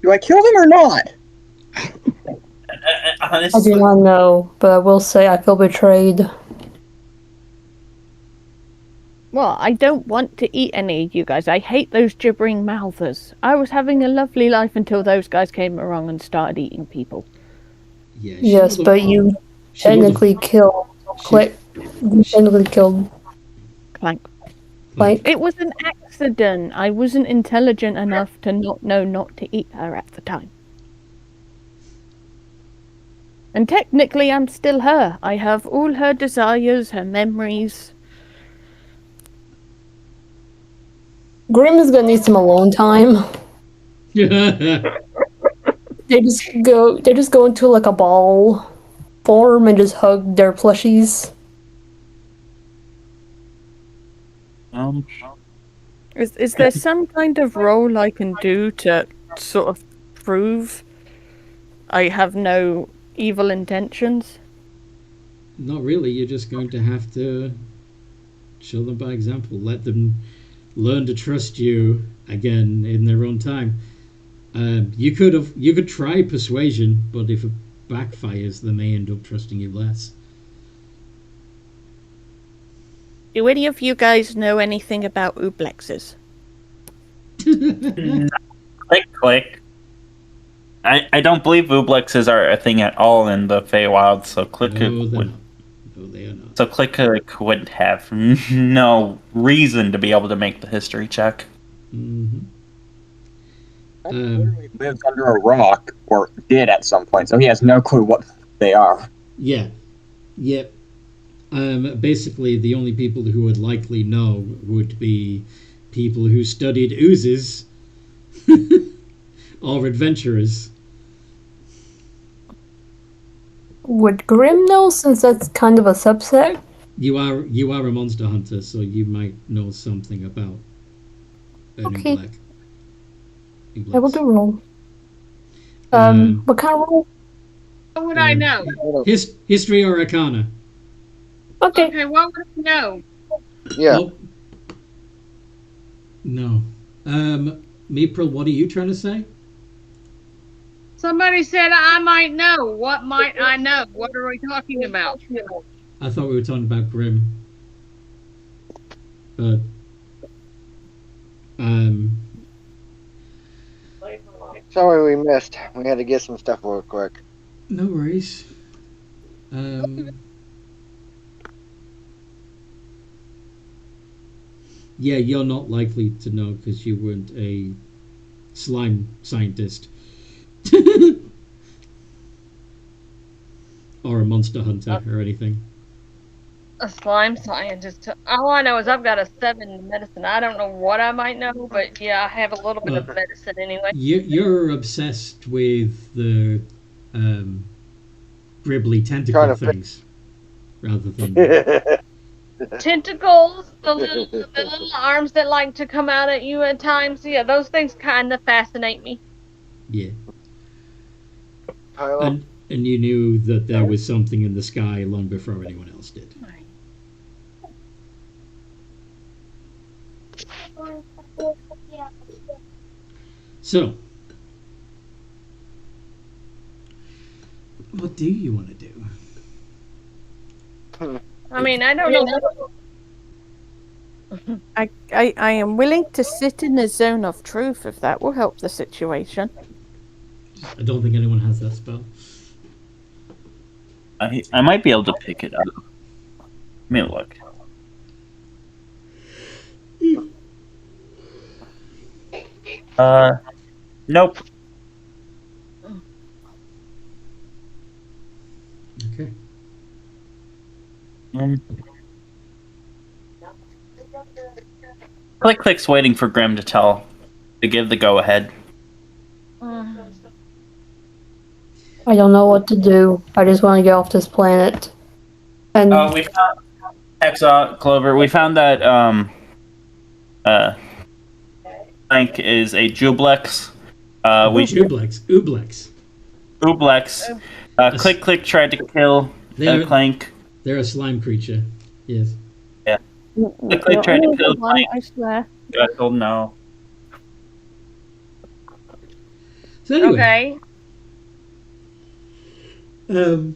Do I kill them or not? I do Honestly, not know, but I will say I feel betrayed. Well, I don't want to eat any of you guys. I hate those gibbering mouthers. I was having a lovely life until those guys came along and started eating people. Yeah. Yes, but you technically killed Click. You technically killed Clank. Clank. It was an accident. I wasn't intelligent enough to not know not to eat her at the time. And technically, I'm still her. I have all her desires, her memories. Grim is gonna need some alone time. They just go into like a ball form and just hug their plushies. Is there some kind of role I can do to sort of prove I have no evil intentions? Not really. You're just going to have to show them by example. Let them learn to trust you again in their own time. You could try persuasion, but if it backfires, they may end up trusting you less. Do any of you guys know anything about ooblexes? Click. I don't believe ooblexes are a thing at all in the Feywild, so Click No, would. No, they are not. So Click wouldn't have no reason to be able to make the history check. Mm-hmm. Literally lives under a rock, or did at some point, so he has no clue what they are. Yeah. Yep. Basically, the only people who would likely know would be people who studied oozes or adventurers. Would Grim know, since that's kind of a subset? You are a monster hunter, so you might know something about an Okay. Oobleck. I will do roll. What kind of roll? What would I know? History or Arcana? Okay. Okay, what would I know? Yeah. Oh. No. Meepril, what are you trying to say? Somebody said I might know. What might I know? What are we talking about? I thought we were talking about Grim. But Sorry we missed. We had to get some stuff real quick. no worries. Yeah, you're not likely to know because you weren't a slime scientist. Or a monster hunter or anything. A slime scientist. All I know is I've got a 7 in medicine. I don't know what I might know, but yeah, I have a little bit of medicine anyway. You're obsessed with the gribbly tentacle things rather than Tentacles, the little arms that like to come out at you at times. Yeah, those things kind of fascinate me. yeah. And you knew that there was something in the sky long before anyone else did. So, what do you want to do? I mean, I don't know. I am willing to sit in the zone of truth if that will help the situation. I don't think anyone has that spell. I might be able to pick it up. Let me look. Nope. Okay. Click's waiting for Grim to give the go ahead. I don't know what to do. I just want to get off this planet. And We found Clover. We found that Clank is a Jublex. Ooblex. Click tried to kill Clank. They're a slime creature. Yes. Yeah. Click tried to kill Clank. I swear. I told no. So anyway, Okay.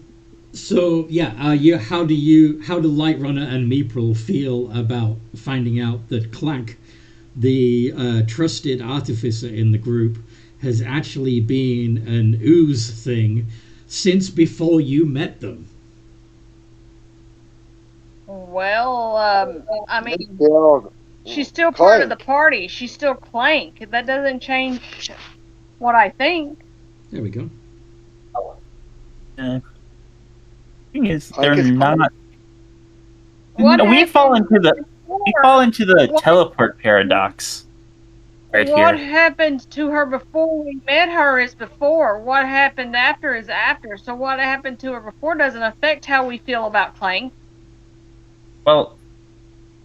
So yeah, how do Light Runner and Meepril feel about finding out that Clank, the trusted artificer in the group, has actually been an ooze thing since before you met them. Well, I mean, Still she's still part of the Clank. party. She's still Clank. That doesn't change what I think. There we go. Thing is, Clank they're is not. What We fall into the What- teleport paradox. Right what here. happened to her before we met her is before. What happened after is after. So what happened to her before doesn't affect how we feel about Clank. Well,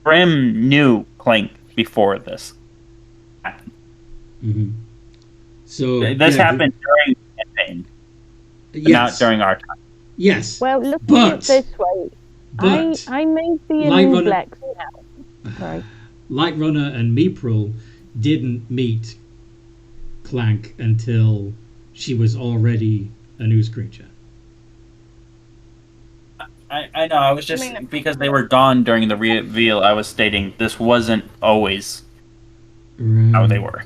Grim knew Clank before this. Hmm. So This happened during the campaign, but not during our time. Yes. Well, look at But- it this way. But I may be Light an Runner- Ublex now. Sorry. Light Runner and Meepril didn't meet Clank until she was already an ooze creature. I know. I was just because they were gone during the reveal. I was stating this wasn't always how they were.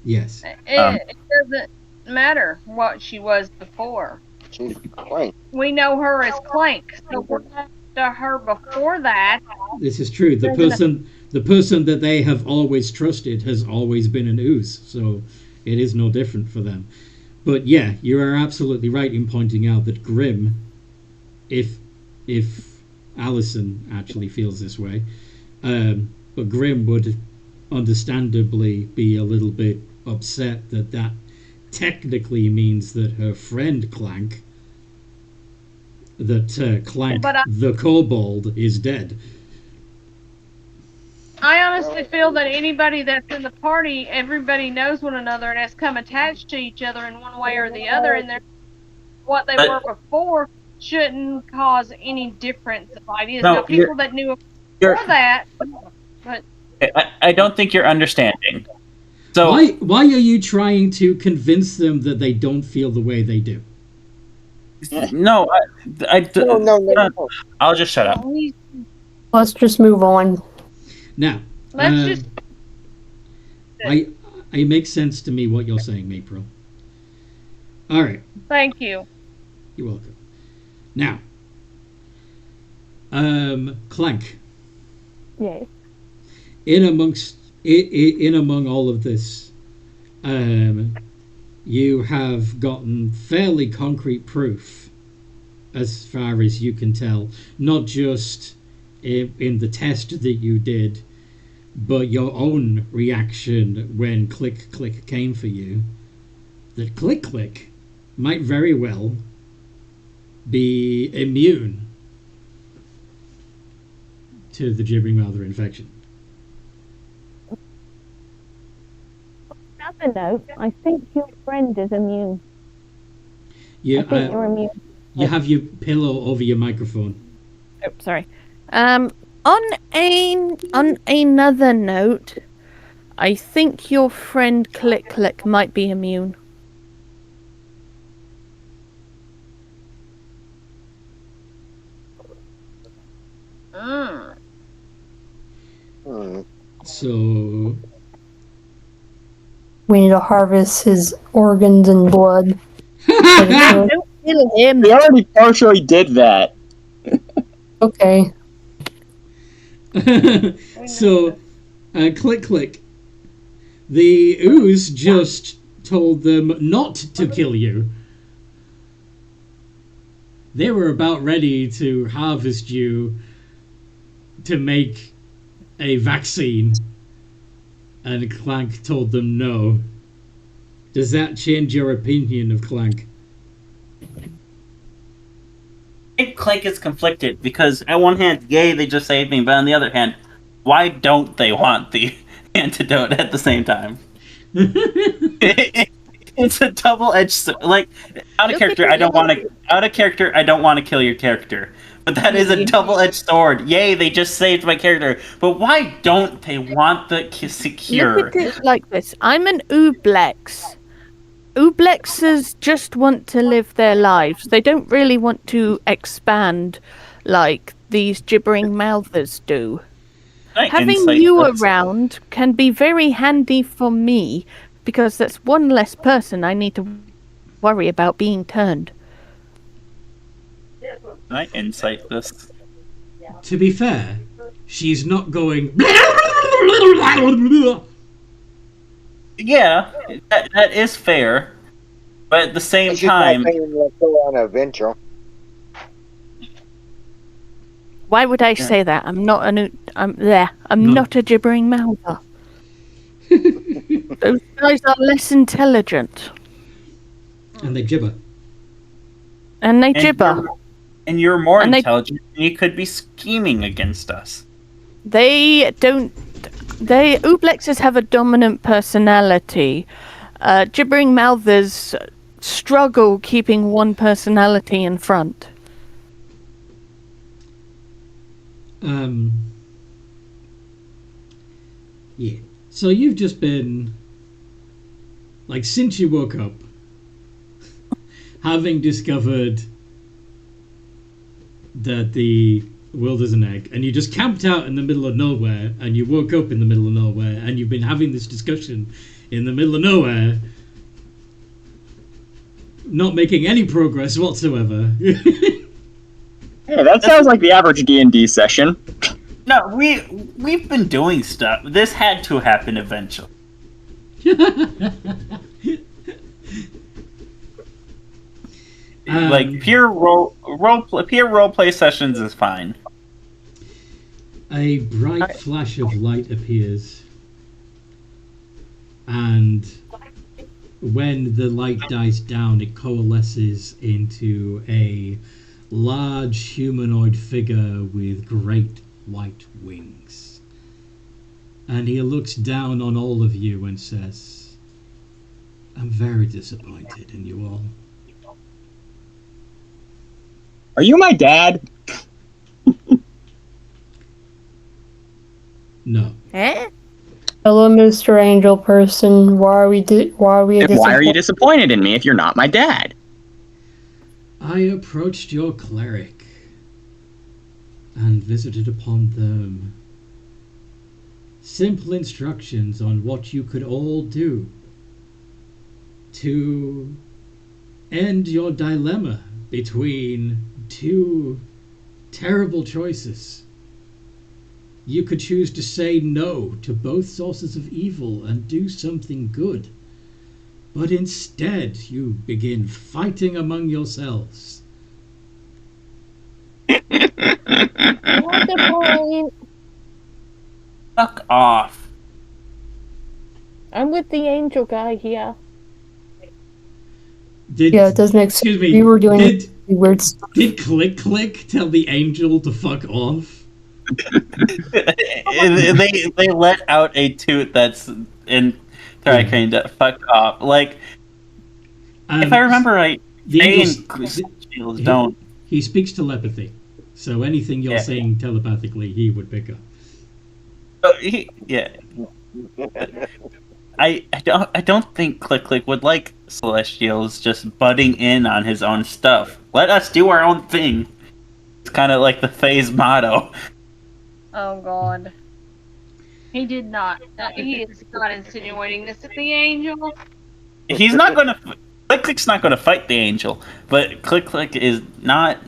Yes. It doesn't matter what she was before. She's Clank. We know her as Clank. So what happened to her before that? This is true. The person that they have always trusted has always been an ooze, so it is no different for them. But yeah, you are absolutely right in pointing out that Grim, if Alison actually feels this way, but Grim would understandably be a little bit upset that technically means that her friend Clank, Clank the kobold, is dead. I honestly feel that anybody that's in the party, everybody knows one another and has come attached to each other in one way or the other, and what they were before shouldn't cause any difference of ideas. No, now, people that knew before that, but I don't think you're understanding. So Why are you trying to convince them that they don't feel the way they do? no, No. I'll just shut up. Let's just move on. Now, let's just. it makes sense to me what you're saying, April. All right, Thank you. you're welcome. Now, Clank. Yes. In among all of this, you have gotten fairly concrete proof, as far as you can tell, not just in the test that you did, but your own reaction when Click Click came for you, that Click Click might very well be immune to the gibbering mouth infection. Another note, I think your friend is immune. You, I think you're immune. you have your pillow over your microphone. Oh, sorry. On another note, I think your friend Click Click might be immune. So We need to harvest his organs and blood. Don't kill him. We already partially did that. Okay. so, Click Click. The ooze just told them not to kill you. They were about ready to harvest you to make a vaccine, and Clank told them no. Does that change your opinion of Clank? I think Clank is conflicted because on one hand, yay, they just saved me, but on the other hand, why don't they want the antidote at the same time? It's a double-edged sword. Like, out of character, I don't want to kill your character. But that is a double-edged sword. Yay, they just saved my character. But why don't they want the secure? Look at it like this. I'm an Ublex. Ublexes just want to live their lives. They don't really want to expand like these gibbering mouthers do. Having you around can be very handy for me because that's one less person I need to worry about being turned. Can I insight this? To be fair, she's not going. Yeah, that is fair. But at the same She's not time, saying let's go on an adventure. Why would I say that? I'm not I'm not a gibbering mouther. Those guys are less intelligent. And they gibber. And they gibber. And you're more And they- intelligent, and you could be scheming against us. They don't. Ooblexes have a dominant personality. Gibbering mouthers struggle keeping one personality in front. Yeah. So you've just been, like, since you woke up, having discovered that the world is an egg, and you just camped out in the middle of nowhere, and you woke up in the middle of nowhere, and you've been having this discussion in the middle of nowhere, not making any progress whatsoever. Hey, that sounds like the average D&D session. No, we've been doing stuff. This had to happen eventually. Like pure role play sessions is fine. A bright flash of light appears, and when the light dies down, it coalesces into a large humanoid figure with great white wings. And he looks down on all of you and says, "I'm very disappointed in you all." Are you my dad? No. Eh? Hello, Mr. Angel Person. Why are we Then why are you disappointed? disappointed in me if you're not my dad? I approached your cleric and visited upon them simple instructions on what you could all do to end your dilemma between two terrible choices. You could choose to say no to both sources of evil and do something good. But instead, you begin fighting among yourselves. What the point? Fuck off. I'm with the angel guy here. Yeah, it does make sense. Excuse me. We were doing weird stuff. Did Click Click tell the angel to fuck off? they let out a toot that's in kind of fuck off. Like, if I remember right, the they angels- don't. He speaks telepathy, so anything you're saying telepathically, he would pick up. Yeah. I don't think Click Click would like Celestials just butting in on his own stuff. Let us do our own thing. It's kind of like the phase motto. Oh God. He did not. He is not insinuating this at the angel. He's not going to. Click Click's not going to fight the angel, but Click Click is not.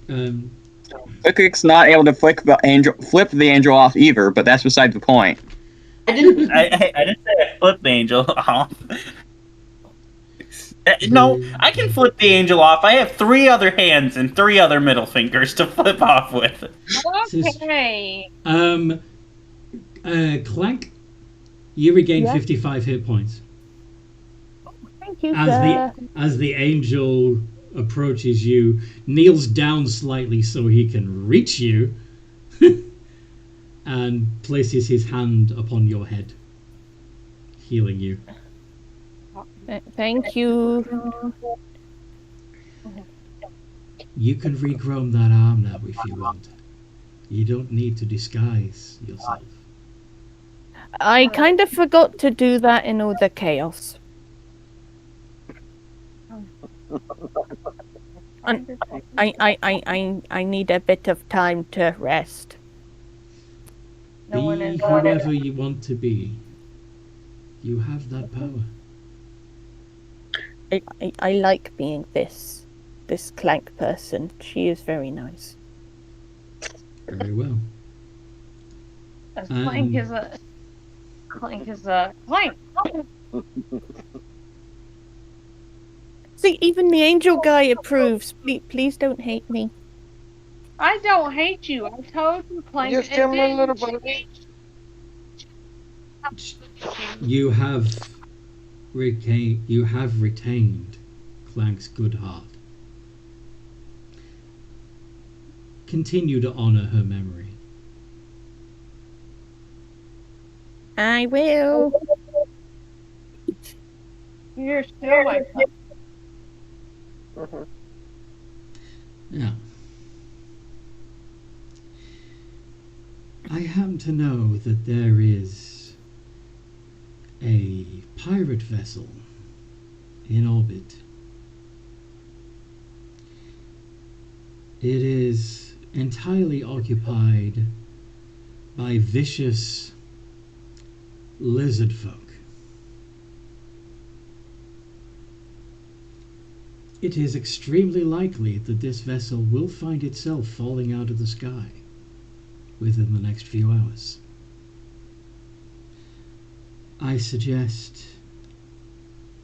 Click Click's not able to flip the angel off either, but that's beside the point. I didn't say I flipped the angel off. No, I can flip the angel off. I have 3 other hands and 3 other middle fingers to flip off with. Okay. Clank, you regain Yeah? 55 hit points. Thank you, sir. As the angel approaches you, kneels down slightly so he can reach you, and places his hand upon your head, healing you. Thank you. You can regrow that arm now if you want. You don't need to disguise yourself. I kind of forgot to do that in all the chaos. And I need a bit of time to rest. No one Be is whoever you want to be. You have that power. I like being this. this Clank person. She is very nice. Very well. Clank is a clank. See, even the angel guy approves. Please don't hate me. I don't hate you. I told you, Clank. You still my little buddy. You have retained Clank's good heart. Continue to honor her memory. I will. You're still my Clank. Now, I happen to know that there is a pirate vessel in orbit. It is entirely occupied by vicious lizard folk. It is extremely likely that this vessel will find itself falling out of the sky within the next few hours. I suggest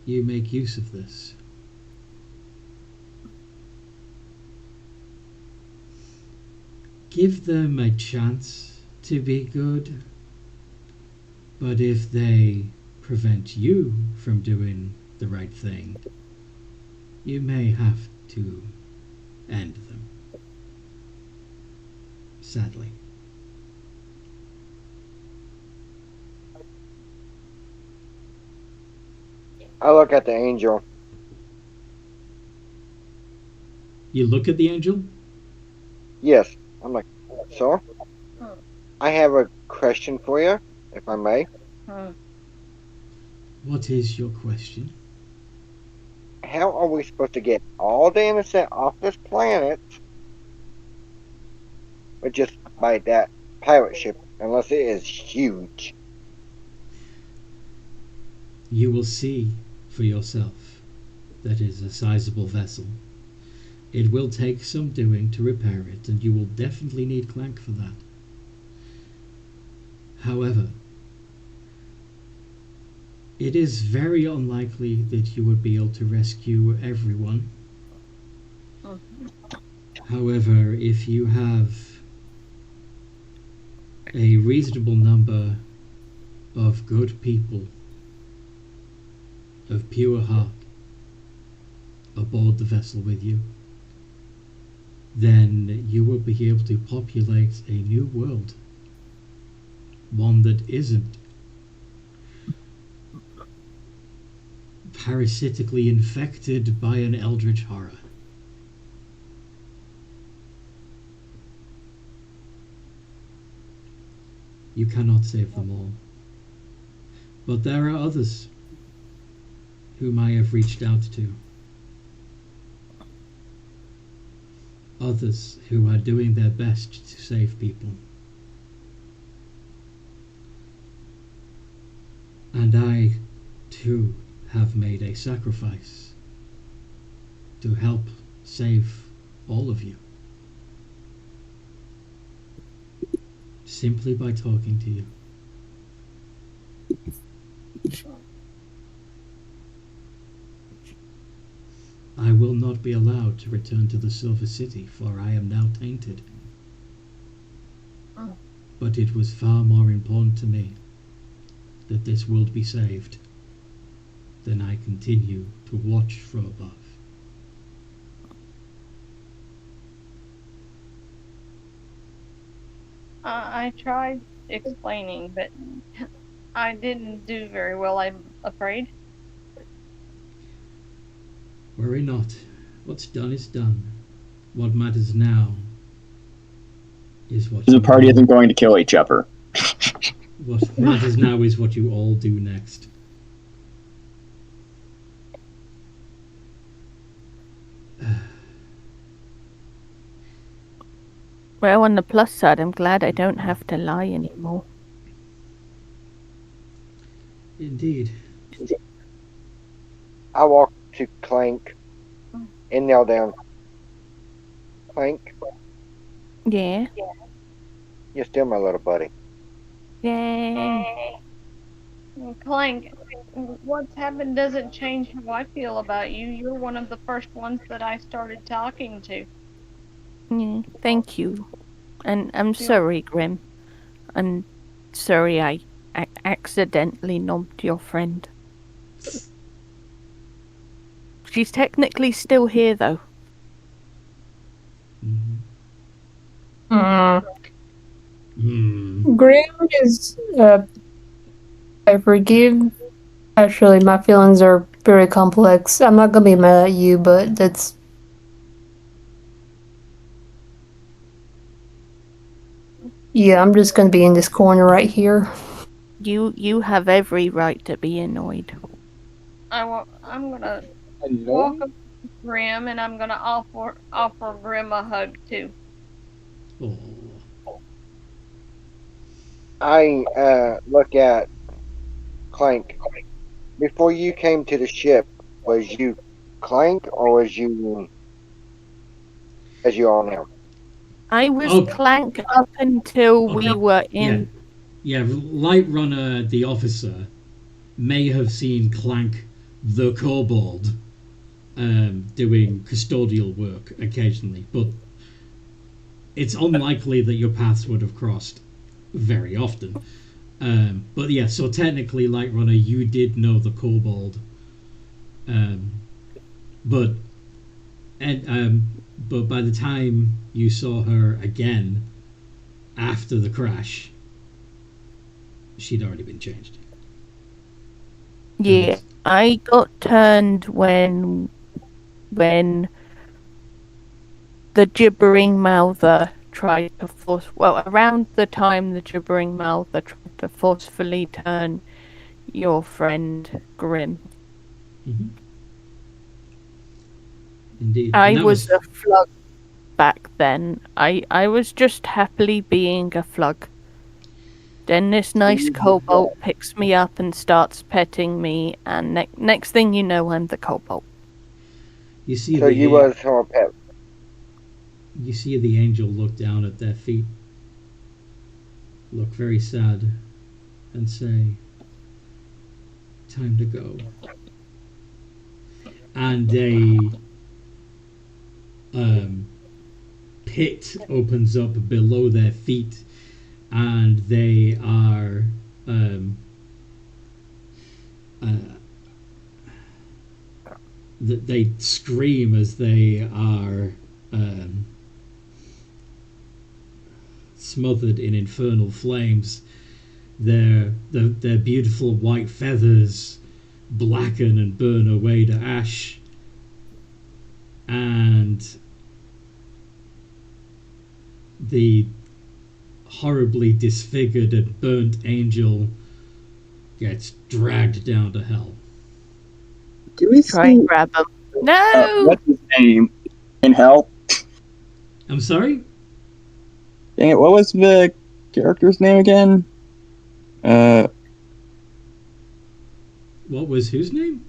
you make use of this. Give them a chance to be good, but if they prevent you from doing the right thing, you may have to end them. Sadly. I look at the angel. You look at the angel? Yes. I'm like, so? I have a question for you, if I may. What is your question? How are we supposed to get all the innocent off this planet with just by that pirate ship, unless it is huge? You will see for yourself that is a sizable vessel. It will take some doing to repair it, and you will definitely need Clank for that. However, it is very unlikely that you would be able to rescue everyone. However, if you have a reasonable number of good people of pure heart aboard the vessel with you, then you will be able to populate a new world. One that isn't parasitically infected by an eldritch horror. You cannot save them all. But there are others whom I have reached out to. Others who are doing their best to save people. And I, too, have made a sacrifice to help save all of you. Simply by talking to you. I will not be allowed to return to the Silver City, for I am now tainted. But it was far more important to me that this world be saved than I continue to watch from above. I tried explaining, but I didn't do very well, I'm afraid. Worry not. What's done is done. What matters now is what The party isn't going to kill each other. What matters now is what you all do next. Well, on the plus side, I'm glad I don't have to lie anymore. Indeed. I walk to Clank and kneel down. Clank, Yeah. you're still my little buddy. Yay. Clank, what's happened doesn't change how I feel about you. You're one of the first ones that I started talking to. Yeah, thank you. And I'm sorry, Grim. I'm sorry I accidentally knobbed your friend. She's technically still here, though. Grim is. I forgive. Actually, my feelings are very complex. I'm not gonna be mad at you, but that's. Yeah, I'm just gonna be in this corner right here. You have every right to be annoyed. I'm gonna walk up to Grim and I'm gonna offer Grim a hug too. Oh. I look at Clank. Before you came to the ship, was you Clank or was you as you all know? I was Oh. Clank up until Okay. we were in. Yeah, Light Runner, the officer, may have seen Clank the kobold doing custodial work occasionally, but it's unlikely that your paths would have crossed very often. But yeah, so technically, Light Runner, you did know the kobold, but by the time you saw her again after the crash, she'd already been changed. Yeah, I got turned when the gibbering mouther tried to around the time the gibbering mouther tried to forcefully turn your friend Grim. Mm-hmm. Indeed. I was a flug back then. I was just happily being a flug. Then this nice kobold picks me up and starts petting me, and next thing you know, I'm the kobold. You see So you was her pet. You see the angel look down at their feet, look very sad, and say, "Time to go." And a pit opens up below their feet, and they are they scream as they are smothered in infernal flames. Their beautiful white feathers blacken and burn away to ash, and the horribly disfigured and burnt angel gets dragged down to hell. Do we Try and grab him. No! What's his name in hell? I'm sorry? Dang it, what was the character's name again? What was whose name?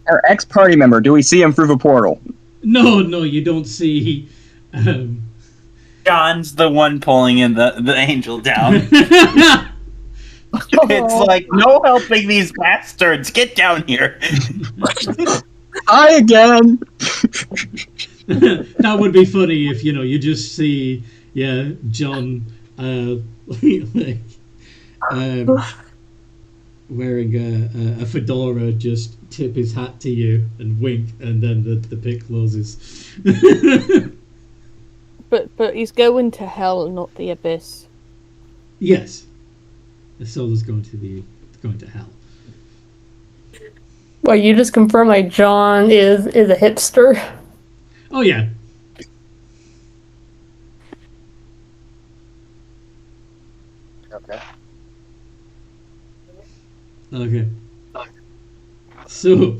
Our ex-party member. Do we see him through the portal? No, you don't see. John's the one pulling in the angel down. It's like, no helping these bastards. Get down here. Hi again. That would be funny if you just see John wearing a fedora, just tip his hat to you and wink, and then the pit closes. But he's going to hell, not the abyss. Yes, the soul is going to hell. Well, you just confirm like John is a hipster. Oh yeah. Okay. So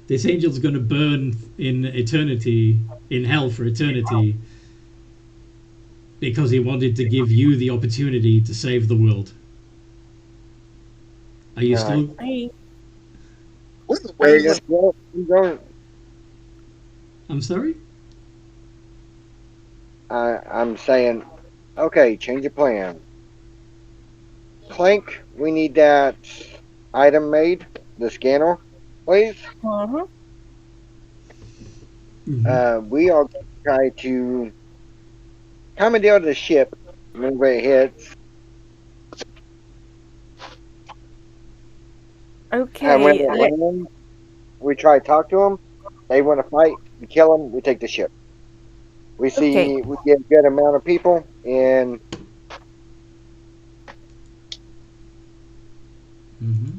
this angel's going to burn in eternity, in hell for eternity, because he wanted to give you the opportunity to save the world. Are you still? There you go. Well, I'm sorry? I'm saying, okay, change of plan. Clank, we need that item made, the scanner, please. Uh-huh. We are going to try to commandeer the ship whenever it hits. And when Okay. it lands, we try to talk to them. They want to fight. We kill them. We take the ship. We see Okay. we get a good amount of people, and Mm-hmm.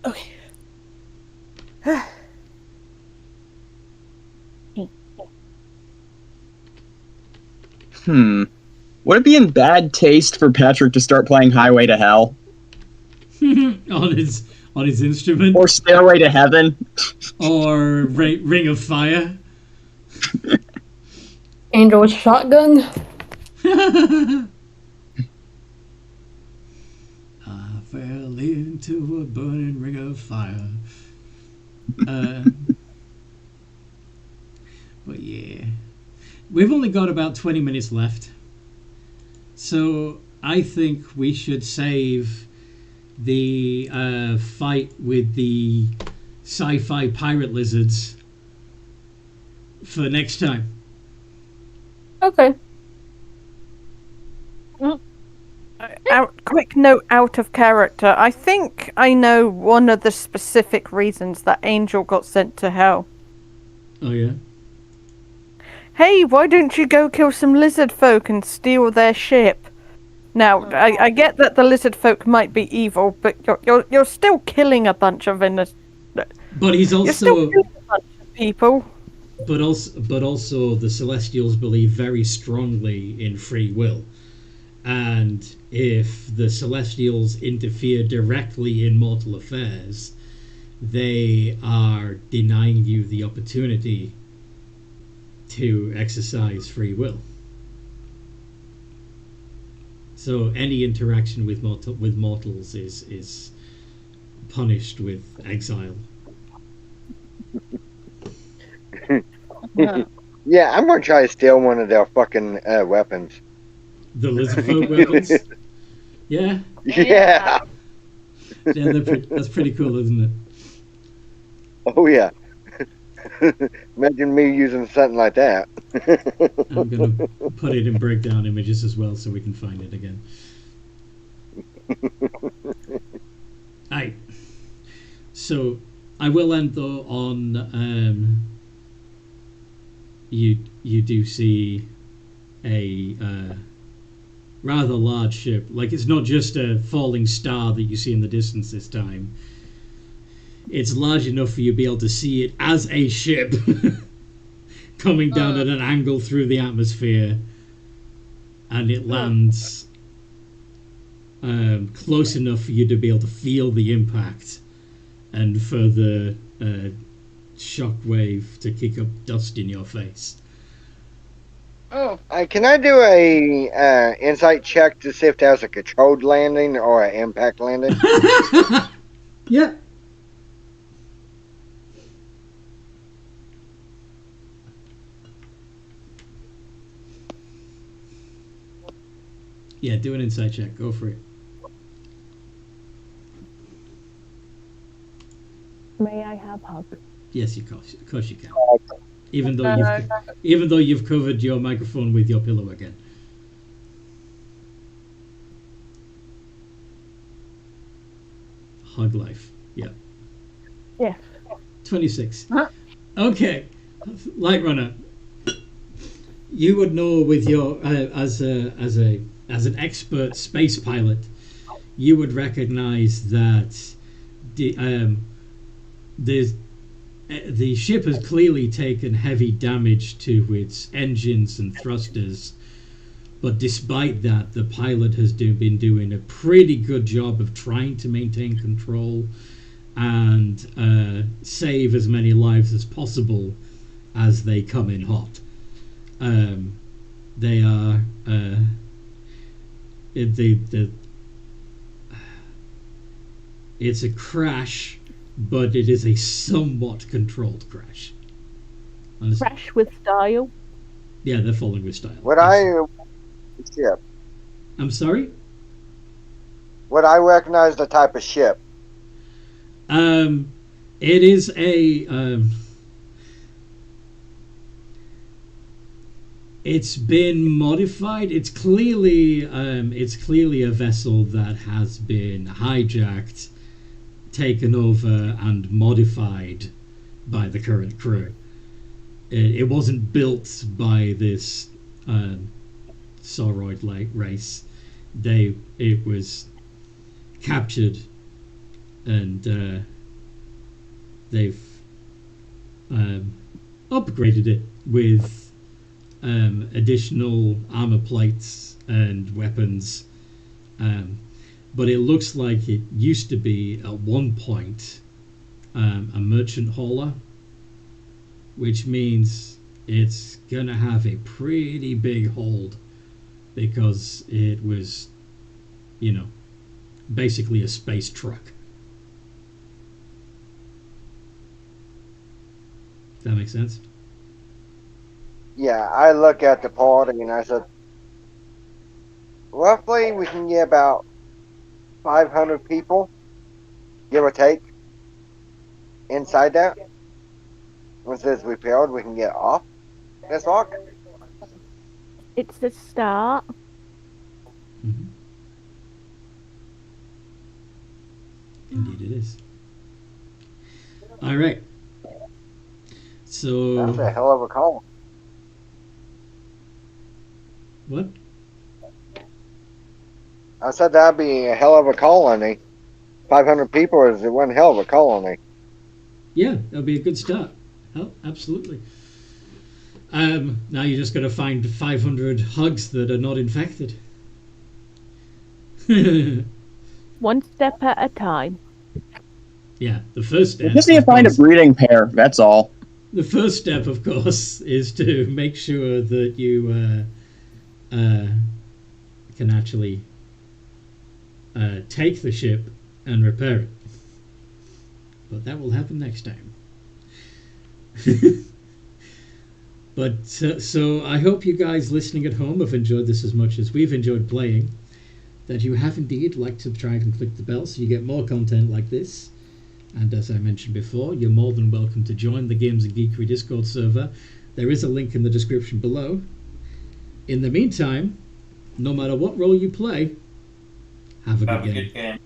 Okay. Would it be in bad taste for Patrick to start playing Highway to Hell on his instrument, or Stairway to Heaven? or Ring of Fire. Angel with shotgun. I fell into a burning ring of fire. But yeah, we've only got about 20 minutes left, so I think we should save the fight with the sci-fi pirate lizards for next time. Okay. Quick note out of character. I think I know one of the specific reasons that Angel got sent to hell. Oh yeah? Hey, why don't you go kill some lizard folk and steal their ship? Now, I get that the lizard folk might be evil, but you're still killing a bunch of innocent. But he's You're still also killing a bunch of people. but also the Celestials believe very strongly in free will. And if the Celestials interfere directly in mortal affairs, they are denying you the opportunity to exercise free will. So any interaction with mortals is punished with exile. yeah, I'm gonna try to steal one of their fucking weapons. The lizard folk weapons. Yeah, Yeah. that's pretty cool, isn't it? Oh yeah. Imagine me using something like that. I'm gonna put it in breakdown images as well, so we can find it again. Aye. So I will end though on you do see a rather large ship. Like, it's not just a falling star that you see in the distance this time. It's large enough for you to be able to see it as a ship coming down at an angle through the atmosphere, and it lands close enough for you to be able to feel the impact and for the shock wave to kick up dust in your face. Oh, Can I do a insight check to see if there's a controlled landing or an impact landing? Yeah. Yeah, do an insight check. Go for it. May I have hug? Yes, of course you can. Even though you've covered your microphone with your pillow again. Hug life. Yeah. Yeah. 26. Okay. Light Runner. You would know with your as an expert space pilot, you would recognize that the ship has clearly taken heavy damage to its engines and thrusters, but despite that, the pilot has been doing a pretty good job of trying to maintain control and save as many lives as possible as they come in hot. They are it's a crash, but it is a somewhat controlled crash. Crash with style. Yeah, they're falling with style. Would ship? I'm sorry? Would I recognize the type of ship? It is a it's been modified. It's clearly a vessel that has been hijacked, taken over, and modified by the current crew. It wasn't built by this Sauroid race. It was captured, and they've upgraded it with additional armor plates and weapons, but it looks like it used to be at one point a merchant hauler, which means it's gonna have a pretty big hold, because it was, basically a space truck. Does that make sense? Yeah, I look at the party and I said, roughly we can get about 500 people, give or take, inside that. Once it's repaired, we can get off this rock. It's the start. Mm-hmm. Indeed it is. All right. So... That's a hell of a call. What? I said that'd be a hell of a colony. 500 people is one hell of a colony. Yeah, that'll be a good start. Oh, absolutely. Now you just got to find 500 hugs that are not infected. One step at a time. Yeah, the first step. You just need to find a breeding pair. That's all. The first step, of course, is to make sure that you can actually take the ship and repair it. But that will happen next time. But so I hope you guys listening at home have enjoyed this as much as we've enjoyed playing. That you have indeed liked, subscribe and click the bell so you get more content like this. And as I mentioned before, you're more than welcome to join the Games and Geekery Discord server. There is a link in the description below. In the meantime, no matter what role you play, have a good game.